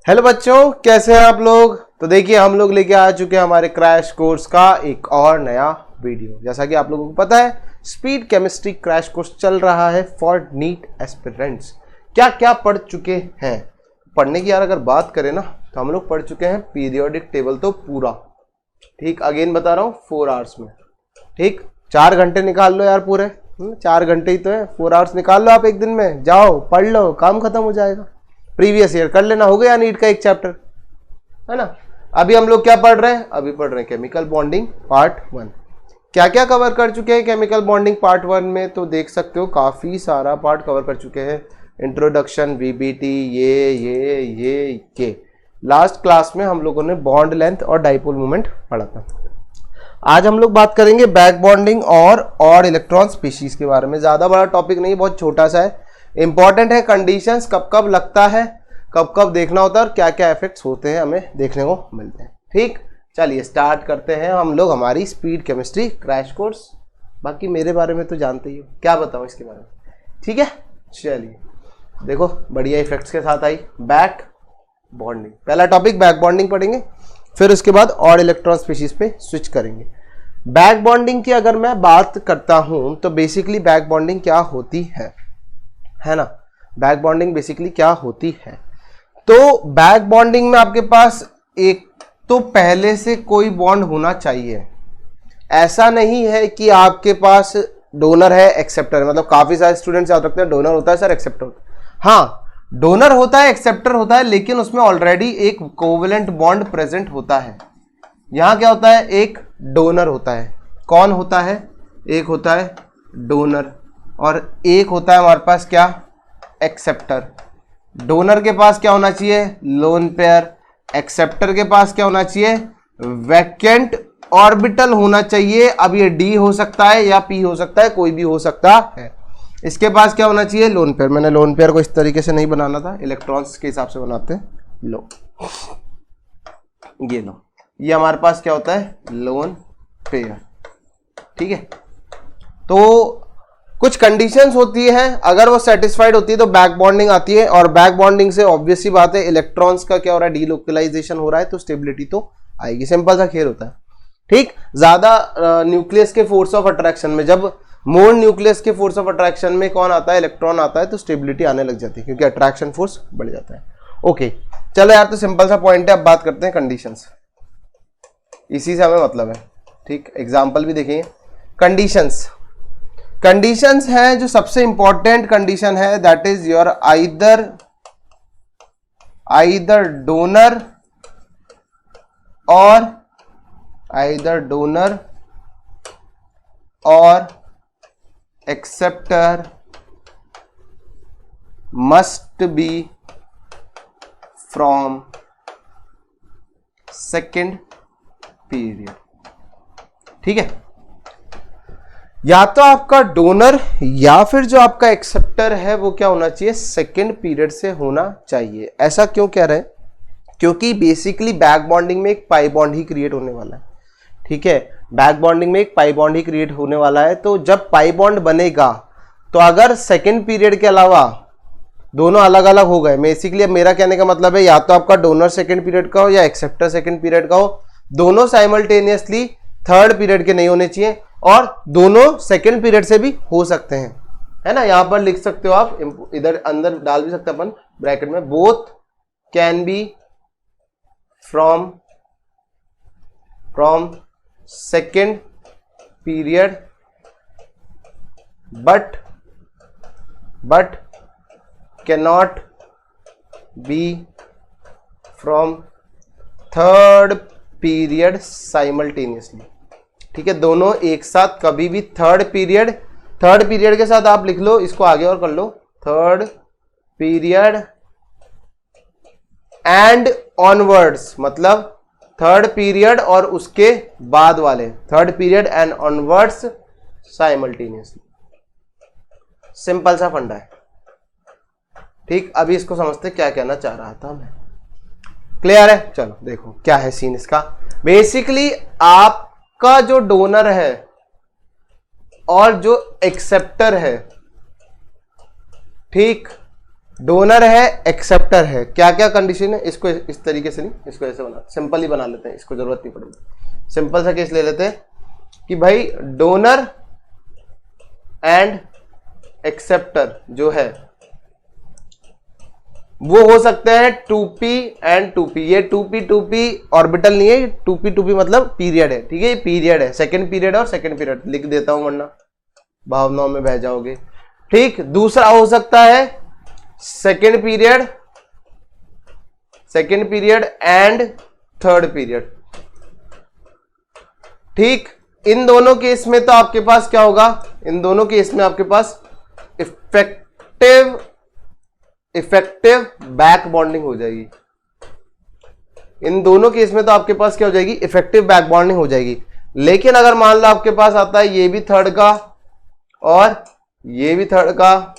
Hello बच्चों, कैसे हैं आप लोग। तो देखिए हम लोग लेके आ चुके हैं हमारे क्रैश कोर्स का एक और नया वीडियो। जैसा कि आप लोगों को पता है, स्पीड केमिस्ट्री क्रैश कोर्स चल रहा है फॉर नीट एस्पिरेंट्स। क्या क्या पढ़ चुके हैं। पढ़ने की यार अगर बात करें ना तो हम लोग पढ़ चुके हैं पीरियोडिक टेबल तो पूरा, ठीक। अगेन बता रहा हूँ 4 आवर्स में, ठीक। 4 घंटे निकाल लो यार पूरे, 4 घंटे ही तो है, 4 आवर्स निकाल लो आप एक दिन में, जाओ पढ़ लो, काम खत्म हो जाएगा। प्रीवियस ईयर कर लेना, हो गया नीट का एक चैप्टर, है ना। अभी हम लोग क्या पढ़ रहे हैं, अभी पढ़ रहे हैं केमिकल बॉन्डिंग पार्ट 1। क्या क्या कवर कर चुके हैं केमिकल बॉन्डिंग पार्ट 1 में, तो देख सकते हो काफी सारा पार्ट कवर कर चुके हैं। इंट्रोडक्शन, वीबीटी, ये लास्ट क्लास में हम लोगों ने बॉन्ड लेंथ और डाइपोल मोमेंट पढ़ा था। आज हम लोग बात करेंगे बैक बॉन्डिंग और इलेक्ट्रॉन स्पीशीज के बारे में। ज्यादा बड़ा टॉपिक नहीं, बहुत छोटा सा है। इंपॉर्टेंट है कंडीशंस, कब कब लगता है, कब कब देखना होता है और क्या क्या इफेक्ट्स होते हैं हमें देखने को मिलते हैं, ठीक। चलिए स्टार्ट करते हैं हम लोग हमारी स्पीड केमिस्ट्री क्रैश कोर्स। बाकी मेरे बारे में तो जानते ही हो, क्या बताऊं इसके बारे में, ठीक है। चलिए देखो, बढ़िया इफेक्ट्स के साथ आई बैक बॉन्डिंग। पहला टॉपिक बैक बॉन्डिंग पढ़ेंगे, फिर उसके बाद और इलेक्ट्रॉन स्पीशीज पे स्विच करेंगे। बैक बॉन्डिंग की अगर मैं बात करता हूं तो बेसिकली बैक बॉन्डिंग क्या होती है ना। बैक बॉन्डिंग बेसिकली क्या होती है, तो बैक बॉन्डिंग में आपके पास एक तो पहले से कोई बॉन्ड होना चाहिए। ऐसा नहीं है कि आपके पास डोनर है एक्सेप्टर, मतलब काफी सारे स्टूडेंट्स याद रखते हैं डोनर होता है सर एक्सेप्टर होता है। हाँ, डोनर होता है एक्सेप्टर होता है, लेकिन उसमें ऑलरेडी एक कोवेलेंट बॉन्ड प्रेजेंट होता है। यहां क्या होता है, एक डोनर होता है। कौन होता है, एक होता है डोनर और एक होता है हमारे पास क्या, एक्सेप्टर। डोनर के पास क्या होना चाहिए, लोन पेयर। एक्सेप्टर के पास क्या होना चाहिए, वैकेंट ऑर्बिटल होना चाहिए। अब ये डी हो सकता है या पी हो सकता है, कोई भी हो सकता है। इसके पास क्या होना चाहिए, लोन पेयर। मैंने लोन पेयर को इस तरीके से नहीं बनाना था, इलेक्ट्रॉन्स के हिसाब से बनाते हैं। लो ये लो, ये हमारे पास क्या होता है, लोन पेयर, ठीक है। तो कुछ कंडीशंस होती है, अगर वो सेटिस्फाइड होती है तो बैक बॉन्डिंग आती है। और बैक बॉन्डिंग से ऑब्वियस सी बात है इलेक्ट्रॉन्स का क्या हो रहा है, डीलोकलाइजेशन हो रहा है, तो स्टेबिलिटी तो आएगी। सिंपल सा खेल होता है, ठीक। ज्यादा न्यूक्लियस के फोर्स ऑफ अट्रैक्शन में, जब मोर न्यूक्लियस के फोर्स ऑफ अट्रैक्शन में कौन आता है, इलेक्ट्रॉन आता है, तो स्टेबिलिटी आने लग जाती है क्योंकि अट्रैक्शन फोर्स बढ़ जाता है। ओके चलो यार, तो सिंपल सा पॉइंट है। अब बात करते हैं कंडीशंस, इसी से हमें मतलब है, ठीक। एग्जाम्पल भी देखेंगे। कंडीशंस है जो सबसे इंपॉर्टेंट कंडीशन है, that is your either donor और acceptor must be from second period, ठीक है। या तो आपका डोनर या फिर जो आपका एक्सेप्टर है वो क्या होना चाहिए, सेकेंड पीरियड से होना चाहिए। ऐसा क्यों कह रहे हैं, क्योंकि बेसिकली बैक बॉन्डिंग में एक पाई बॉन्ड ही क्रिएट होने वाला है, ठीक है। बैक बॉन्डिंग में एक पाई बॉन्ड ही क्रिएट होने वाला है। तो जब पाई बॉन्ड बनेगा तो अगर सेकेंड पीरियड के अलावा दोनों अलग अलग हो गए, बेसिकली अब मेरा कहने का मतलब है या तो आपका डोनर सेकेंड पीरियड का हो या एक्सेप्टर सेकेंड पीरियड का हो, दोनों साइमल्टेनियसली थर्ड पीरियड के नहीं होने चाहिए और दोनों सेकेंड पीरियड से भी हो सकते हैं, है ना। यहां पर लिख सकते हो आप, इधर अंदर डाल भी सकते हैं अपन ब्रैकेट में, both can be from second period but cannot be from third period simultaneously, ठीक है। दोनों एक साथ कभी भी थर्ड पीरियड के साथ आप लिख लो, इसको आगे और कर लो, थर्ड पीरियड एंड ऑनवर्ड्स, मतलब थर्ड पीरियड और उसके बाद वाले, third period and onwards simultaneously. Simple सा फंडा है, ठीक। अभी इसको समझते क्या कहना चाह रहा था मैं, क्लियर है। चलो देखो क्या है सीन इसका। बेसिकली आपका जो डोनर है और जो एक्सेप्टर है, ठीक, डोनर है, एक्सेप्टर है, क्या क्या कंडीशन है, इसको इस तरीके से नहीं, इसको ऐसे बना, सिंपल ही बना लेते हैं, इसको जरूरत नहीं पड़ेगी। सिंपल सा केस ले लेते हैं कि भाई डोनर एंड एक्सेप्टर जो है वो हो सकते हैं 2p एंड 2p। ये 2p ऑर्बिटल नहीं है, 2p मतलब पीरियड है, ठीक है, ये पीरियड है, सेकंड पीरियड और सेकंड पीरियड लिख देता हूं वरना भावनाओं में बह जाओगे। ठीक, दूसरा हो सकता है second period and third period. ठीक, इन दोनों केस में तो आपके पास क्या होगा, इन दोनों केस में आपके पास इफेक्टिव बैक बॉन्डिंग हो जाएगी। इन दोनों केस में तो आपके पास क्या हो जाएगी, इफेक्टिव बैक बॉन्डिंग हो जाएगी। लेकिन अगर मान लो आपके पास आता है ये भी थर्ड का और ये भी थर्ड का,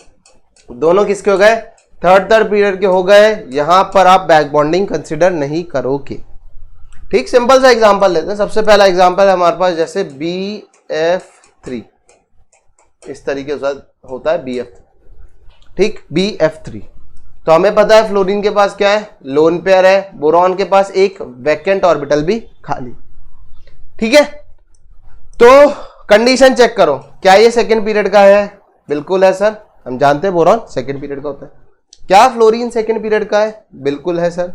दोनों किसके हो गए, थर्ड पीरियड के हो गए, यहां पर आप बैक बॉन्डिंग कंसिडर नहीं करोगे। ठीक, सिंपल सा एग्जांपल लेते हैं। सबसे पहला एग्जांपल है हमारे पास जैसे BF3, इस तरीके से होता है BF। ठीक, BF3 तो हमें पता है फ्लोरीन के पास क्या है, लोन पेयर है, बोरॉन के पास एक वैकेंट ऑर्बिटल भी खाली। ठीक है, तो कंडीशन चेक करो, क्या ये सेकंड पीरियड का है, बिल्कुल है सर, हम जानते हैं बोरॉन सेकंड पीरियड का होता है। क्या फ्लोरीन सेकंड पीरियड का है, बिल्कुल है सर।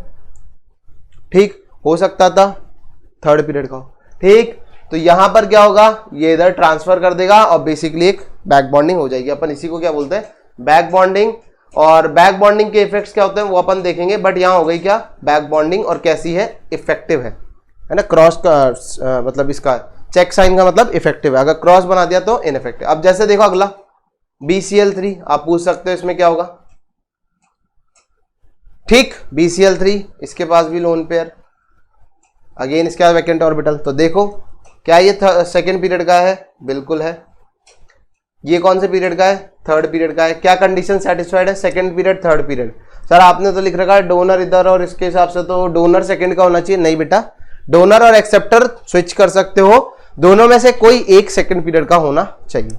ठीक, हो सकता था थर्ड पीरियड का हो। ठीक, तो यहां पर क्या होगा, ये इधर ट्रांसफर कर देगा और बेसिकली एक बैक बॉन्डिंग हो जाएगी। अपन इसी को क्या बोलते हैं, बैक बॉन्डिंग। और बैक बॉन्डिंग के इफेक्ट्स क्या होते हैं वो अपन देखेंगे, बट यहां हो गई क्या, बैक बॉन्डिंग, और कैसी है, इफेक्टिव है ना। क्रॉस का मतलब इसका चेक साइन का मतलब इफेक्टिव है, अगर क्रॉस बना दिया तो इनइफेक्टिव। अब जैसे देखो अगला BCl3, आप पूछ सकते हो इसमें क्या होगा। ठीक, BCl3 इसके पास भी लोन पेयर, अगेन इसके बाद वैकेंट ऑर्बिटल। तो देखो क्या ये सेकेंड पीरियड का है, बिल्कुल है। ये कौन से पीरियड का है, थर्ड पीरियड का है। क्या कंडीशन सेटिस्फाइड है, second period third period. Sir आपने तो लिख रखा है डोनर इधर, और इसके हिसाब से तो डोनर सेकंड का होना चाहिए। नहीं बेटा, डोनर और एक्सेप्टर स्विच कर सकते हो, दोनों में से कोई एक सेकंड पीरियड का होना चाहिए।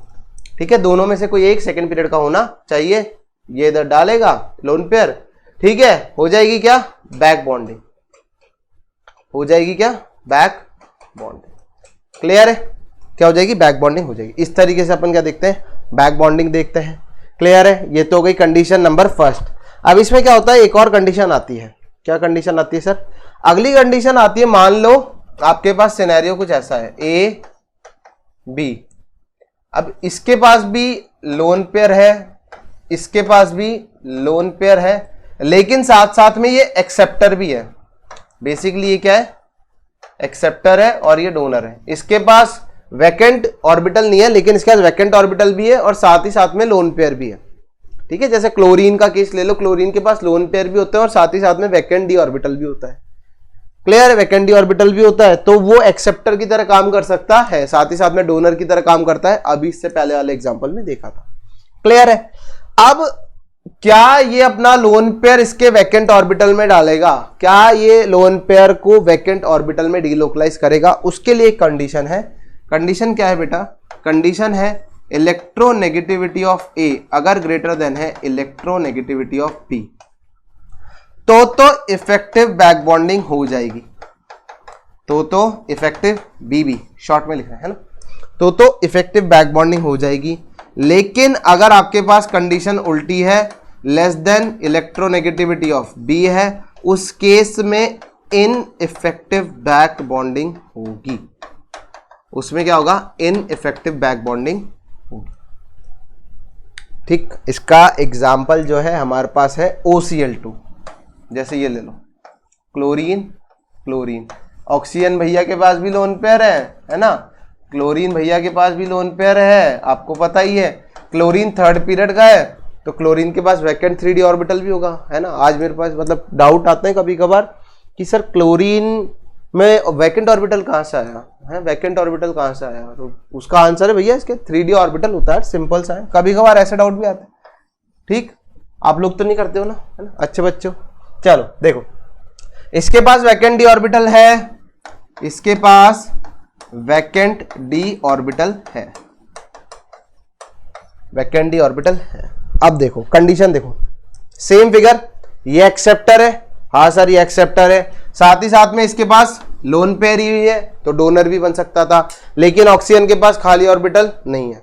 ठीक है, दोनों में से कोई एक सेकंड पीरियड का होना चाहिए। ये इधर डालेगा लोन पेयर, ठीक है, हो जाएगी क्या, बैक बॉन्डिंग, हो जाएगी क्या, बैक बॉन्डिंग। क्लियर है, क्या हो जाएगी, बैक बॉन्डिंग हो जाएगी। इस तरीके से अपन क्या देखते हैं, बैक बॉन्डिंग देखते हैं। क्लियर है, ये तो हो गई कंडीशन नंबर फर्स्ट। अब इसमें क्या होता है, एक और कंडीशन आती है। क्या कंडीशन आती है सर, अगली कंडीशन आती है, मान लो आपके पास सिनेरियो कुछ ऐसा है, A B, अब इसके पास भी लोन पेयर है, इसके पास भी लोन पेयर है, लेकिन साथ साथ में ये एक्सेप्टर भी है। बेसिकली ये क्या है, एक्सेप्टर है और ये डोनर है। इसके पास वैकेंट ऑर्बिटल नहीं है, लेकिन इसके पास वैकेंट ऑर्बिटल भी है और साथ ही साथ में लोन पेयर भी है। ठीक है, जैसे क्लोरीन का केस ले लो, क्लोरीन के पास लोन पेयर भी होते हैं और साथ ही साथ में वैकेंट डी ऑर्बिटल भी होता है। क्लियर है, वैकेंट डी ऑर्बिटल भी होता है, तो वो एक्सेप्टर की तरह काम कर सकता है, साथ ही साथ में डोनर की तरह काम करता है। अभी इससे पहले वाले एग्जांपल में देखा था। क्लियर है, अब क्या ये अपना लोन पेयर इसके वैकेंट ऑर्बिटल में डालेगा, क्या ये लोन पेयर को वैकेंट ऑर्बिटल में डीलोकलाइज करेगा, उसके लिए एक कंडीशन है। कंडीशन क्या है बेटा, कंडीशन है इलेक्ट्रोनेगेटिविटी ऑफ ए अगर ग्रेटर देन है इलेक्ट्रोनेगेटिविटी ऑफ बी, तो इफेक्टिव बैक बॉन्डिंग हो जाएगी। तो इफेक्टिव बीबी शॉर्ट में लिखा है ना, तो इफेक्टिव बैक बॉन्डिंग हो जाएगी। लेकिन अगर आपके पास कंडीशन उल्टी है, less than electronegativity of B है, उस केस में इनइफेक्टिव बैक बॉन्डिंग होगी। उसमें क्या होगा, इनइफेक्टिव बैक बॉन्डिंग होगी। ठीक, इसका एग्जाम्पल जो है हमारे पास है OCl2। जैसे ये ले लो, क्लोरीन क्लोरीन, ऑक्सीजन भैया के पास भी लोन पेयर है ना, क्लोरीन भैया के पास भी लोन पेयर है, आपको पता ही है। क्लोरीन थर्ड पीरियड का है, तो क्लोरीन के पास वैकेंट 3d ऑर्बिटल भी होगा, है ना। आज मेरे पास मतलब डाउट आते हैं कभी कभार कि सर क्लोरीन में वैकेंट ऑर्बिटल कहाँ से आया है, वैकेंट ऑर्बिटल कहाँ से आया, तो उसका आंसर है भैया इसके 3d ऑर्बिटल होता है, सिंपल सा है। कभी कभार ऐसे डाउट भी आता है। ठीक, आप लोग तो नहीं करते हो ना, है ना, अच्छे बच्चों। चलो देखो, इसके पास वैकेंट डी ऑर्बिटल है, इसके पास वैकेंट डी ऑर्बिटल है, वैकेंट डी ऑर्बिटल है। अब देखो कंडीशन देखो, सेम फिगर, ये एक्सेप्टर है, हाँ सर ये एक्सेप्टर है, साथ ही साथ में इसके पास लोन पेयर ही है तो डोनर भी बन सकता था, लेकिन ऑक्सीजन के पास खाली ऑर्बिटल नहीं है।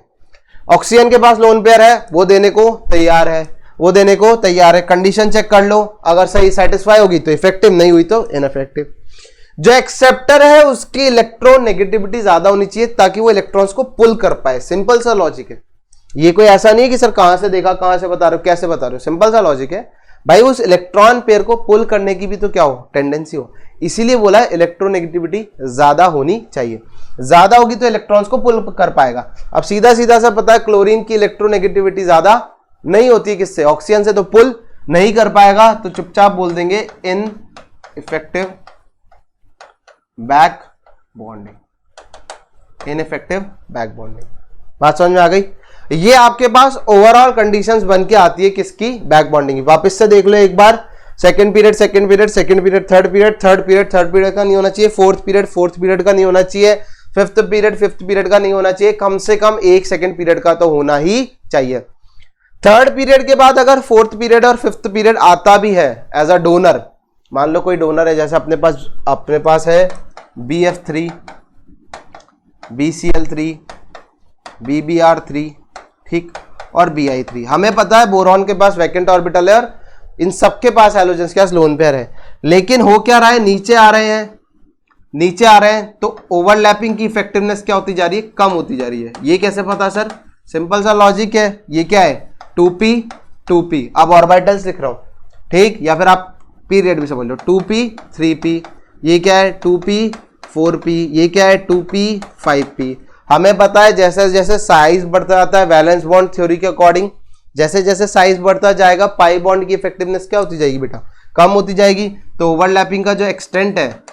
ऑक्सीजन के पास लोन पेयर है, वो देने को तैयार है, वो देने को तैयार है। कंडीशन चेक कर लो, अगर सही सेटिस्फाई होगी तो इफेक्टिव, नहीं हुई तो इनइफेक्टिव। जो एक्सेप्टर है उसकी इलेक्ट्रॉन नेगेटिविटी ज्यादा होनी चाहिए ताकि वो इलेक्ट्रॉन्स को पुल कर पाए। सिंपल सा लॉजिक है, ये कोई ऐसा नहीं है कि सर कहां से देखा, कहां से बता रहे हो, कैसे बता रहे हो, सिंपल सा लॉजिक है भाई। उस इलेक्ट्रॉन पेयर को पुल करने की भी तो क्या हो, टेंडेंसी हो, इसीलिए बोला है इलेक्ट्रोनेगेटिविटी ज्यादा होनी चाहिए। ज्यादा होगी तो इलेक्ट्रॉन्स को पुल कर पाएगा। अब सीधा सीधा सा पता है क्लोरीन की इलेक्ट्रोनेगेटिविटी ज्यादा नहीं होती है, किससे, ऑक्सीजन से, तो पुल नहीं कर पाएगा, तो चुपचाप बोल देंगे in effective back bonding, ineffective back bonding. बात समझ में आ गई। ये आपके पास ओवरऑल कंडीशंस बन के आती है किसकी, बैक बॉन्डिंग की। वापस से देख लो एक बार, second period second period second period third period third period third period का नहीं होना चाहिए, फोर्थ पीरियड का नहीं होना चाहिए, फिफ्थ पीरियड का नहीं होना चाहिए, कम से कम एक सेकंड पीरियड का तो होना ही चाहिए। थर्ड पीरियड के बाद अगर फोर्थ पीरियड और फिफ्थ पीरियड आता भी है एज अ डोनर, मान लो कोई डोनर है, जैसे अपने पास है BF3, BCl3, BBr3, ठीक, और Bi3। हमें पता है बोरॉन के पास वैकेंट ऑर्बिटल है और इन सबके पास हैलोजेंस के पास लोन पेयर है, लेकिन हो क्या रहा है, नीचे आ रहे हैं, तो ओवरलैपिंग की इफेक्टिवनेस क्या होती जा रही है, कम होती जा रही है। ये कैसे पता सर, सिंपल सा लॉजिक है, ये क्या है 2p, अब ऑर्बिटल्स लिख रहा हूं, ठीक, या फिर आप पीरियड भी समझ लो, 2p 3p, ये क्या है 2p 4p, ये क्या है 2p 5p। हमें पता है जैसे जैसे साइज बढ़ता जाता है वैलेंस बॉन्ड थ्योरी के अकॉर्डिंग, जैसे जैसे साइज बढ़ता जाएगा पाई बॉन्ड की इफेक्टिवनेस क्या होती जाएगी बेटा, कम होती जाएगी। तो ओवरलैपिंग का जो एक्सटेंट है,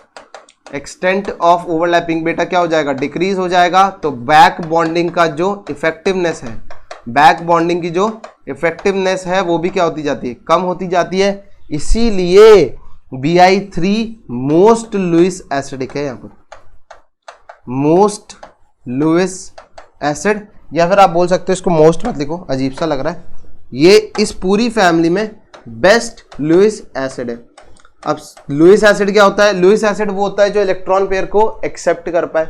एक्सटेंट ऑफ ओवरलैपिंग बेटा क्या हो जाएगा, डिक्रीज हो जाएगा। तो बैक बॉन्डिंग का जो इफेक्टिवनेस है, बैक बॉन्डिंग की जो इफेक्टिवनेस है वो भी क्या होती जाती है, कम होती जाती है। इसीलिए Bi3 मोस्ट लुइस एसिडिक है, यहाँ पर मोस्ट लुइस एसिड, या फिर आप बोल सकते हो इसको मोस्ट मत लिखो, अजीब सा लग रहा है, ये इस पूरी फैमिली में बेस्ट लुइस एसिड है। अब लुइस एसिड क्या होता है, लुइस एसिड वो होता है जो इलेक्ट्रॉन पेयर को एक्सेप्ट कर पाए।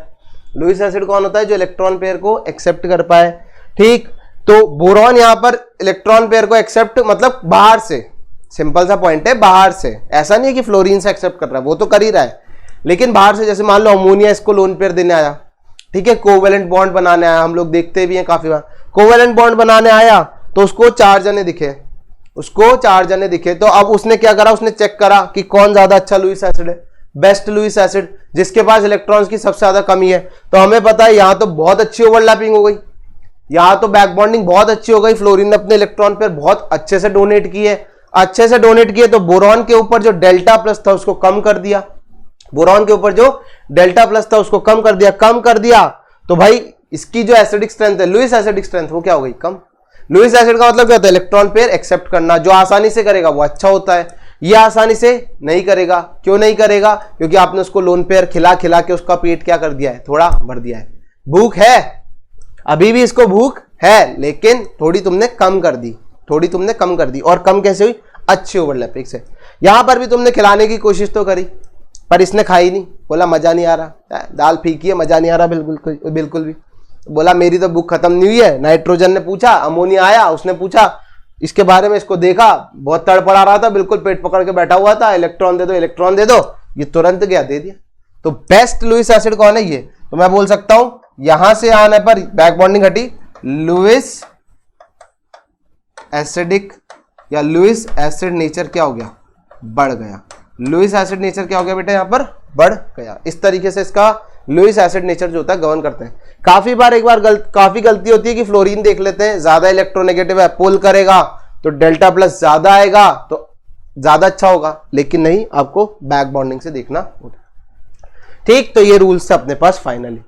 लुइस एसिड कौन होता है, जो इलेक्ट्रॉन पेयर को एक्सेप्ट कर पाए, ठीक। तो बोरॉन यहां पर इलेक्ट्रॉन पेयर को एक्सेप्ट मतलब बाहर से, सिंपल सा पॉइंट है, बाहर से, ऐसा नहीं है कि फ्लोरीन से एक्सेप्ट कर रहा है, वो तो कर ही रहा है, लेकिन बाहर से, जैसे मान लो अमोनिया इसको लोन पेयर देने आया, ठीक है, कोवेलेंट बॉन्ड बनाने आया, हम लोग देखते भी हैं काफी बार, कोवेलेंट बॉन्ड बनाने आया तो उसको 4 जने दिखे, तो अब उसने क्या करा, उसने चेक करा कि कौन ज्यादा अच्छा लुइस एसिड है, बेस्ट लुइस एसिड, जिसके पास इलेक्ट्रॉन्स की सबसे ज्यादा कमी है। तो हमें पता है यहां तो बहुत अच्छी ओवरलैपिंग हो गई, यहां तो बैक बॉन्डिंग बहुत अच्छी हो गई, फ्लोरीन ने अपने इलेक्ट्रॉन पेयर बहुत अच्छे से डोनेट किए, तो बोरॉन के ऊपर जो डेल्टा प्लस था उसको कम कर दिया, कम कर दिया, तो भाई इसकी जो एसिडिक स्ट्रेंथ है, लुइस एसिडिक स्ट्रेंथ, वो क्या हो गई, कम। लुइस एसिड का मतलब क्या होता है, इलेक्ट्रॉन पेयर एक्सेप्ट करना, जो आसानी से करेगा वो अच्छा होता है, ये आसानी से नहीं करेगा। क्यों नहीं करेगा, क्योंकि आपने उसको लोन पेयर खिला खिला के उसका पेट क्या कर दिया है, थोड़ा भर दिया है। भूख है, अभी भी इसको भूख है, लेकिन थोड़ी तुमने कम कर दी, और कम कैसे हुई, अच्छी ओवरलैपिंग से। यहां पर भी तुमने खिलाने की कोशिश तो करी, पर इसने खाई नहीं, बोला मजा नहीं आ रहा, दाल फीकी है, मजा नहीं आ रहा बिल्कुल भी। बोला मेरी तो भूख खत्म नहीं हुई है। नाइट्रोजन ने पूछा, अमोनिया आया, उसने पूछा इसके बारे में, इसको देखा, बहुत तड़पड़ा रहा था, बिल्कुल पेट पकड़ के बैठा हुआ था, इलेक्ट्रॉन दे दो, ये तुरंत गया, दे दिया। तो बेस्ट लुइस एसिड कौन है, ये तो मैं बोल सकता हूं, यहां से आने पर बैक बॉन्डिंग हटी, लुइस एसिडिक या लुइस एसिड नेचर क्या हो गया, बढ़ गया। लुइस एसिड नेचर क्या हो गया बेटा, यहां पर बढ़ गया। इस तरीके से इसका लुइस एसिड नेचर जो होता है गवर्न करते हैं। काफी बार काफी गलती होती है कि फ्लोरीन देख लेते हैं, ज्यादा इलेक्ट्रोनेगेटिव है, पुल करेगा तो डेल्टा प्लस ज्यादा आएगा तो ज्यादा अच्छा होगा, लेकिन नहीं, आपको बैक बॉन्डिंग से देखना होगा, ठीक। तो ये रूल्स है अपने पास। फाइनली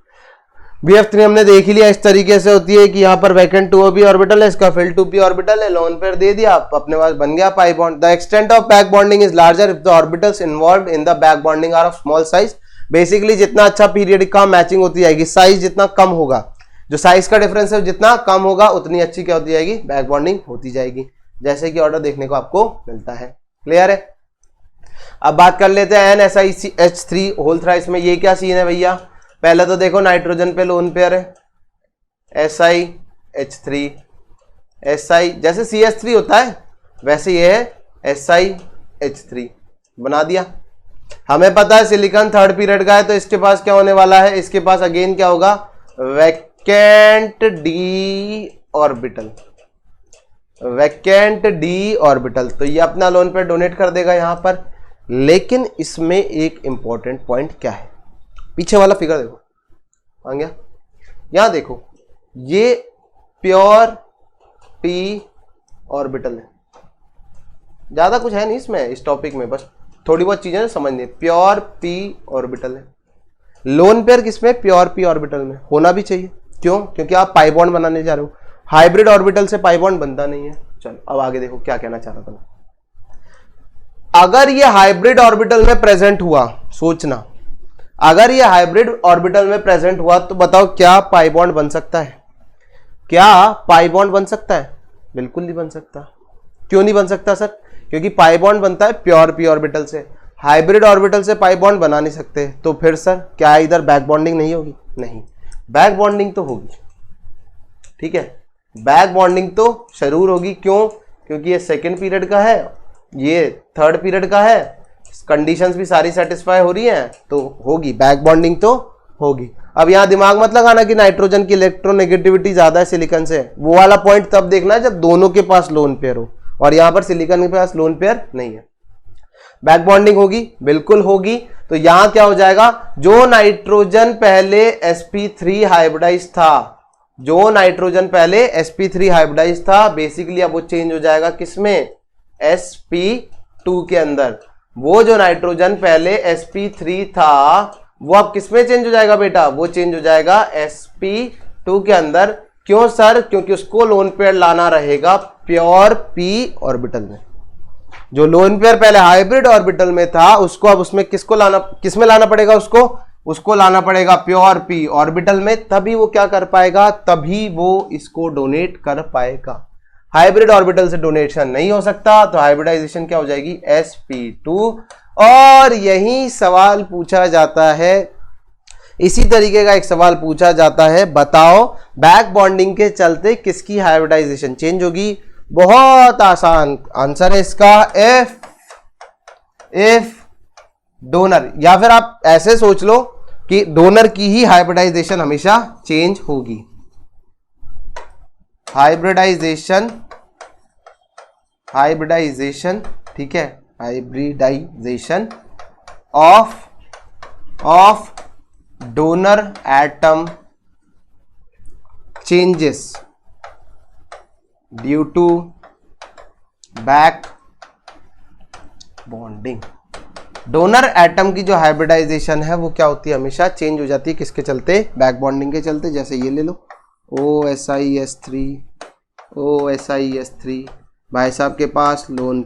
BF3 हमने देख ही लिया, इस तरीके से होती है कि यहाँ पर वैकेंट 2p ऑर्बिटल है, इसका फिल 2p ऑर्बिटल है, लोन पेयर दे दिया, अपने पास बन गया pi bond. The extent of back bonding is larger if the orbitals involved in the back bonding are of small size. Basically जितना अच्छा पीरियड का मैचिंग होती जाएगी, साइज जितना कम होगा, जो साइज का डिफरेंस है जितना कम होगा, उतनी अच्छी क्या होती जाएगी, बैक बॉन्डिंग होती जाएगी। जैसे कि ऑर्डर देखने को आपको मिलता है। क्लियर है? अब बात कर लेते हैं NSiH3 होल थ्राइस में ये क्या सीन है भैया। पहले तो देखो नाइट्रोजन पे लोन पेयर है SiH3 Si, जैसे CH3 होता है वैसे ये है SiH3 बना दिया। हमें पता है सिलिकॉन थर्ड पीरियड का है, तो इसके पास क्या होने वाला है, इसके पास अगेन क्या होगा, vacant D orbital, vacant D orbital. तो ये अपना लोन पेयर डोनेट कर देगा यहां पर। लेकिन इसमें एक इंपॉर्टेंट पॉइंट क्या है, पीछे वाला फिगर देखो, आ गया, यहां देखो, ये प्योर पी ऑर्बिटल है, ज्यादा कुछ है नहीं इसमें, इस टॉपिक में बस थोड़ी बहुत चीजें समझनी। प्योर पी ऑर्बिटल है, लोन पेयर किसमें, प्योर पी ऑर्बिटल में होना भी चाहिए। क्यों? क्योंकि आप पाई बॉन्ड बनाने जा रहे हो, हाइब्रिड ऑर्बिटल से पाई बॉन्ड बनता नहीं है। चलो अब आगे देखो क्या कहना चाह रहा था मैं। अगर ये हाइब्रिड ऑर्बिटल में प्रेजेंट हुआ, सोचना, अगर ये हाइब्रिड ऑर्बिटल में प्रेजेंट हुआ तो बताओ क्या पाई बॉन्ड बन सकता है? क्या पाई बॉन्ड बन सकता है? बिल्कुल नहीं बन सकता। क्यों नहीं बन सकता सर? क्योंकि पाई बॉन्ड बनता है प्योर पी ऑर्बिटल से, हाइब्रिड ऑर्बिटल से पाई बॉन्ड बना नहीं सकते। तो फिर सर क्या इधर बैक बॉन्डिंग नहीं होगी? नहीं, बैक बॉन्डिंग तो होगी। ठीक है, बैक बॉन्डिंग तो जरूर होगी। क्यों? क्योंकि ये सेकेंड पीरियड का है, ये थर्ड पीरियड का है, कंडीशंस भी सारी सेटिस्फाई हो रही हैं, तो होगी बैक बॉन्डिंग तो होगी। अब यहां दिमाग मत लगाना कि नाइट्रोजन की इलेक्ट्रोनेगेटिविटी ज्यादा है सिलिकॉन से, वो वाला पॉइंट तब देखना है जब दोनों के पास लोन पेयर हो, और यहां पर सिलिकॉन के पास लोन पेयर नहीं है। बैक बॉन्डिंग होगी, बिल्कुल होगी। तो यहां क्या हो जाएगा, जो नाइट्रोजन पहले sp3 हाइब्रिडाइज था, जो नाइट्रोजन पहले sp3 हाइब्रिडाइज था, बेसिकली अब वो चेंज हो जाएगा किसमें, sp2 के अंदर। वो जो नाइट्रोजन पहले sp3 था वो अब किसमें चेंज हो जाएगा बेटा, वो चेंज हो जाएगा sp2 के अंदर। क्यों सर? क्योंकि उसको लोन पेयर लाना रहेगा प्योर p ऑर्बिटल में। जो लोन पेयर पहले हाइब्रिड ऑर्बिटल में था उसको अब उसमें किसमें लाना पड़ेगा, उसको लाना पड़ेगा प्योर p ऑर्बिटल में, तभी वो क्या कर पाएगा, तभी वो इसको डोनेट कर पाएगा। हाइब्रिड ऑर्बिटल से डोनेशन नहीं हो सकता, तो हाइब्रिडाइजेशन क्या हो जाएगी, sp2। और यही सवाल पूछा जाता है, इसी तरीके का एक सवाल पूछा जाता है, बताओ बैक बॉन्डिंग के चलते किसकी हाइब्रिडाइजेशन चेंज होगी। बहुत आसान आंसर है इसका, एफ डोनर। या फिर आप ऐसे सोच लो कि डोनर की ही हाइब्रिडाइजेशन हमेशा चेंज होगी। हाइब्रिडाइजेशन, ठीक है, hybridisation of donor atom changes due to back bonding. Donor atom की जो हाइब्रिडाइजेशन है वो क्या होती है, हमेशा चेंज हो जाती है, किसके चलते, बैक बॉन्डिंग के चलते। जैसे ये ले लो, OSiS3 भाई साहब के पास लोन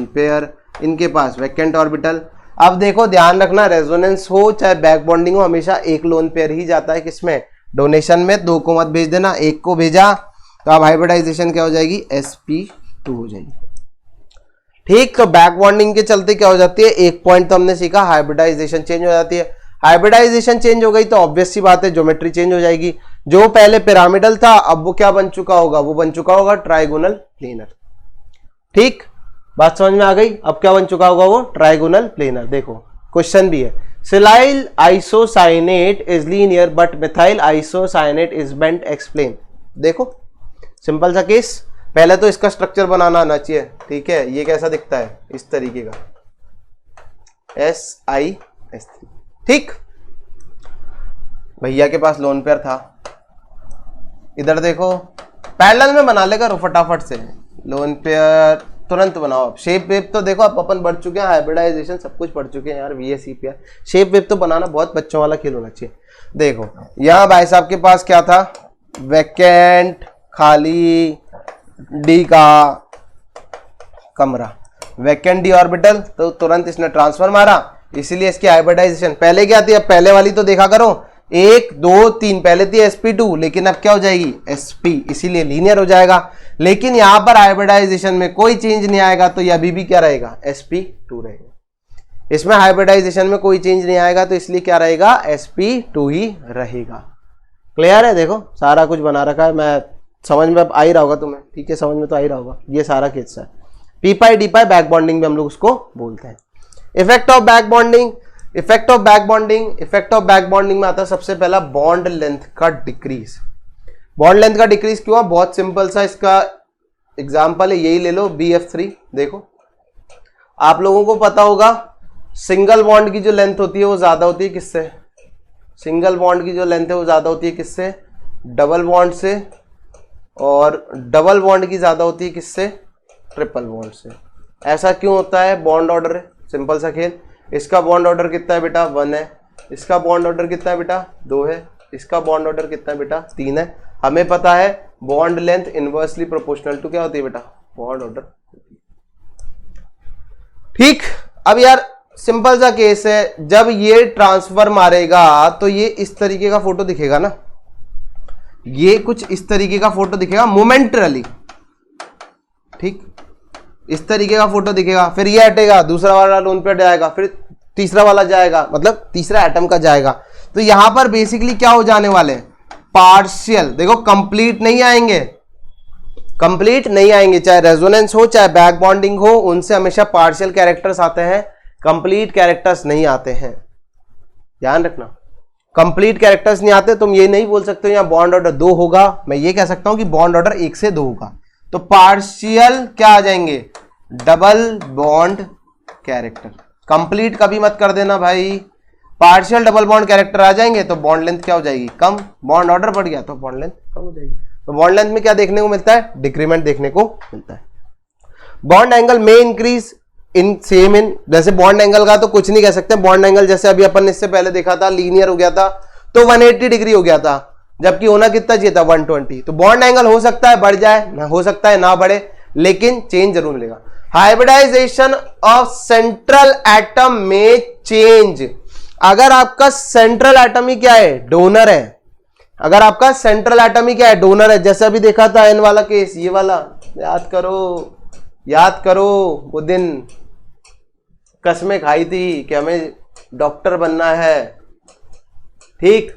पेयर, इनके पास वैकेंट ऑर्बिटल। अब देखो ध्यान रखना, रेजोनेंस हो चाहे बैक बॉन्डिंग हो, हमेशा एक लोन पेयर ही जाता है किसमें, डोनेशन में। दो को मत भेज देना, एक को भेजा तो अब हाइब्रिडाइजेशन क्या हो जाएगी, sp2 हो जाएगी। ठीक, तो बैक बॉन्डिंग के चलते क्या हो जाती है, एक पॉइंट तो हमने सीखा, हाइब्रिडाइजेशन चेंज हो जाती है। हाइब्रिडाइजेशन चेंज हो गई तो ऑब्वियस सी बात है ज्योमेट्री चेंज हो जाएगी। जो पहले पिरामिडल था अब वो क्या बन चुका होगा, वो बन चुका होगा ट्राइगोनल प्लेनर। ठीक, बात समझ में आ गई। अब क्या बन चुका होगा, वो ट्राइगोनल प्लेनर। देखो क्वेश्चन भी है, silyl isocyanate is linear but methyl isocyanate is bent, explain. देखो सिंपल सा केस, पहले तो इसका स्ट्रक्चर बनाना आना चाहिए। ठीक है, ये कैसा दिखता है, इस तरीके का, SiS3। ठीक, भैया के पास लोन पेयर था, इधर देखो पैरेलल में बना लेगा फटाफट से, लोन पेयर तुरंत बनाओ। शेप वेप तो देखो अब अपन बढ़ चुके हैं, हाइब्रिडाइजेशन सब कुछ पढ़ चुके हैं यार, VSEPR। शेप वेप तो बनाना बहुत बच्चों वाला खेल होना चाहिए। देखो यहां भाई साहब के पास क्या था, वैकेंट खाली डी का कमरा, वैकेंट डी ऑर्बिटल, तो तुरंत इसने ट्रांसफर मारा, इसीलिए इसकी हाइब्रिडाइजेशन पहले क्या थी। अब पहले वाली तो देखा करो, 1 2 3, पहले थी sp2 लेकिन अब क्या हो जाएगी sp, इसीलिए लीनियर हो जाएगा। लेकिन यहां पर हाइब्रिडाइजेशन में कोई चेंज नहीं आएगा तो ये अभी भी क्या रहेगा sp2 रहेगा। इसमें हाइब्रिडाइजेशन में कोई चेंज नहीं आएगा तो इसलिए क्या रहेगा sp2 ही रहेगा। क्लियर है? देखो सारा कुछ बना रखा है, मैं समझ में अब आ ही रहा होगा तुम्हें, ठीक है, समझ में तो आ ही रहा होगा। ये सारा किस्सा है पी पाई डी पाई, बैक बॉन्डिंग भी हम लोग उसको बोलते हैं। Effect of back bonding, effect of back bonding, effect of back bonding में आता है सबसे पहला बॉन्ड लेंथ का डिक्रीज। बॉन्ड लेंथ का डिक्रीज क्यों? बहुत सिंपल सा इसका एग्जांपल है, यही ले लो BF3। देखो आप लोगों को पता होगा सिंगल बॉन्ड की जो लेंथ होती है वो ज्यादा होती है किससे? सिंगल बॉन्ड की जो लेंथ है वो ज्यादा होती है किससे? डबल बॉन्ड से। और डबल बॉन्ड की ज्यादा होती है किससे? ट्रिपल बॉन्ड से। ऐसा क्यों होता है? बॉन्ड ऑर्डर है, सिंपल सा खेल। इसका बॉन्ड ऑर्डर कितना है बेटा? 1 है। इसका बॉन्ड ऑर्डर कितना है बेटा? 2 है। इसका बॉन्ड ऑर्डर कितना है बेटा? 3 है। हमें पता है bond length inversely proportional to क्या होती है बेटा? Bond order. ठीक, अब यार सिंपल सा केस है, जब ये ट्रांसफर मारेगा तो ये इस तरीके का फोटो दिखेगा ना, ये कुछ इस तरीके का फोटो दिखेगा मोमेंटरली, ठीक, इस तरीके का फोटो दिखेगा। फिर ये हटेगा, दूसरा वाला लोन पे जाएगा, फिर तीसरा वाला जाएगा, मतलब तीसरा एटम का जाएगा। तो यहां पर बेसिकली क्या हो जाने वाले? पार्शियल। देखो कंप्लीट नहीं आएंगे, कंप्लीट नहीं आएंगे, चाहे रेजोनेंस हो चाहे बैक बॉन्डिंग हो, उनसे हमेशा पार्शियल कैरेक्टर्स आते हैं, कंप्लीट कैरेक्टर्स नहीं आते हैं, ध्यान रखना। कंप्लीट कैरेक्टर्स नहीं आते। तुम ये नहीं बोल सकते यहां बॉन्ड ऑर्डर 2 होगा, मैं ये कह सकता हूं कि बॉन्ड ऑर्डर 1 से 2 होगा। तो पार्शियल क्या आ जाएंगे? Double bond character. कंप्लीट कभी मत कर देना भाई, पार्शियल डबल बॉन्ड कैरेक्टर आ जाएंगे तो बॉन्ड लेंथ क्या हो जाएगी? कम। बॉन्ड ऑर्डर बढ़ गया तो बॉन्ड लेंथ कम हो जाएगी। तो बॉन्ड लेंथ में क्या देखने को मिलता है? डिक्रीमेंट देखने को मिलता है। बॉन्ड एंगल में इंक्रीज इन सेम इन, जैसे बॉन्ड एंगल का तो कुछ नहीं कह सकते। बॉन्ड एंगल जैसे अभी अपन इससे पहले देखा था लीनियर हो गया था तो 180 डिग्री हो गया था, जबकि होना कितना चाहिए था? 120। तो बॉन्ड एंगल हो सकता है बढ़ जाए, हो सकता है ना बढ़े, लेकिन चेंज जरूर मिलेगा। हाइब्रिडाइजेशन ऑफ सेंट्रल एटम में चेंज। अगर आपका सेंट्रल एटम ही क्या है? डोनर है। अगर आपका सेंट्रल एटम ही क्या है? डोनर है। जैसे अभी देखा था एन वाला केस, ये वाला याद करो, याद करो वो दिन कसमें खाई थी कि हमें डॉक्टर बनना है, ठीक,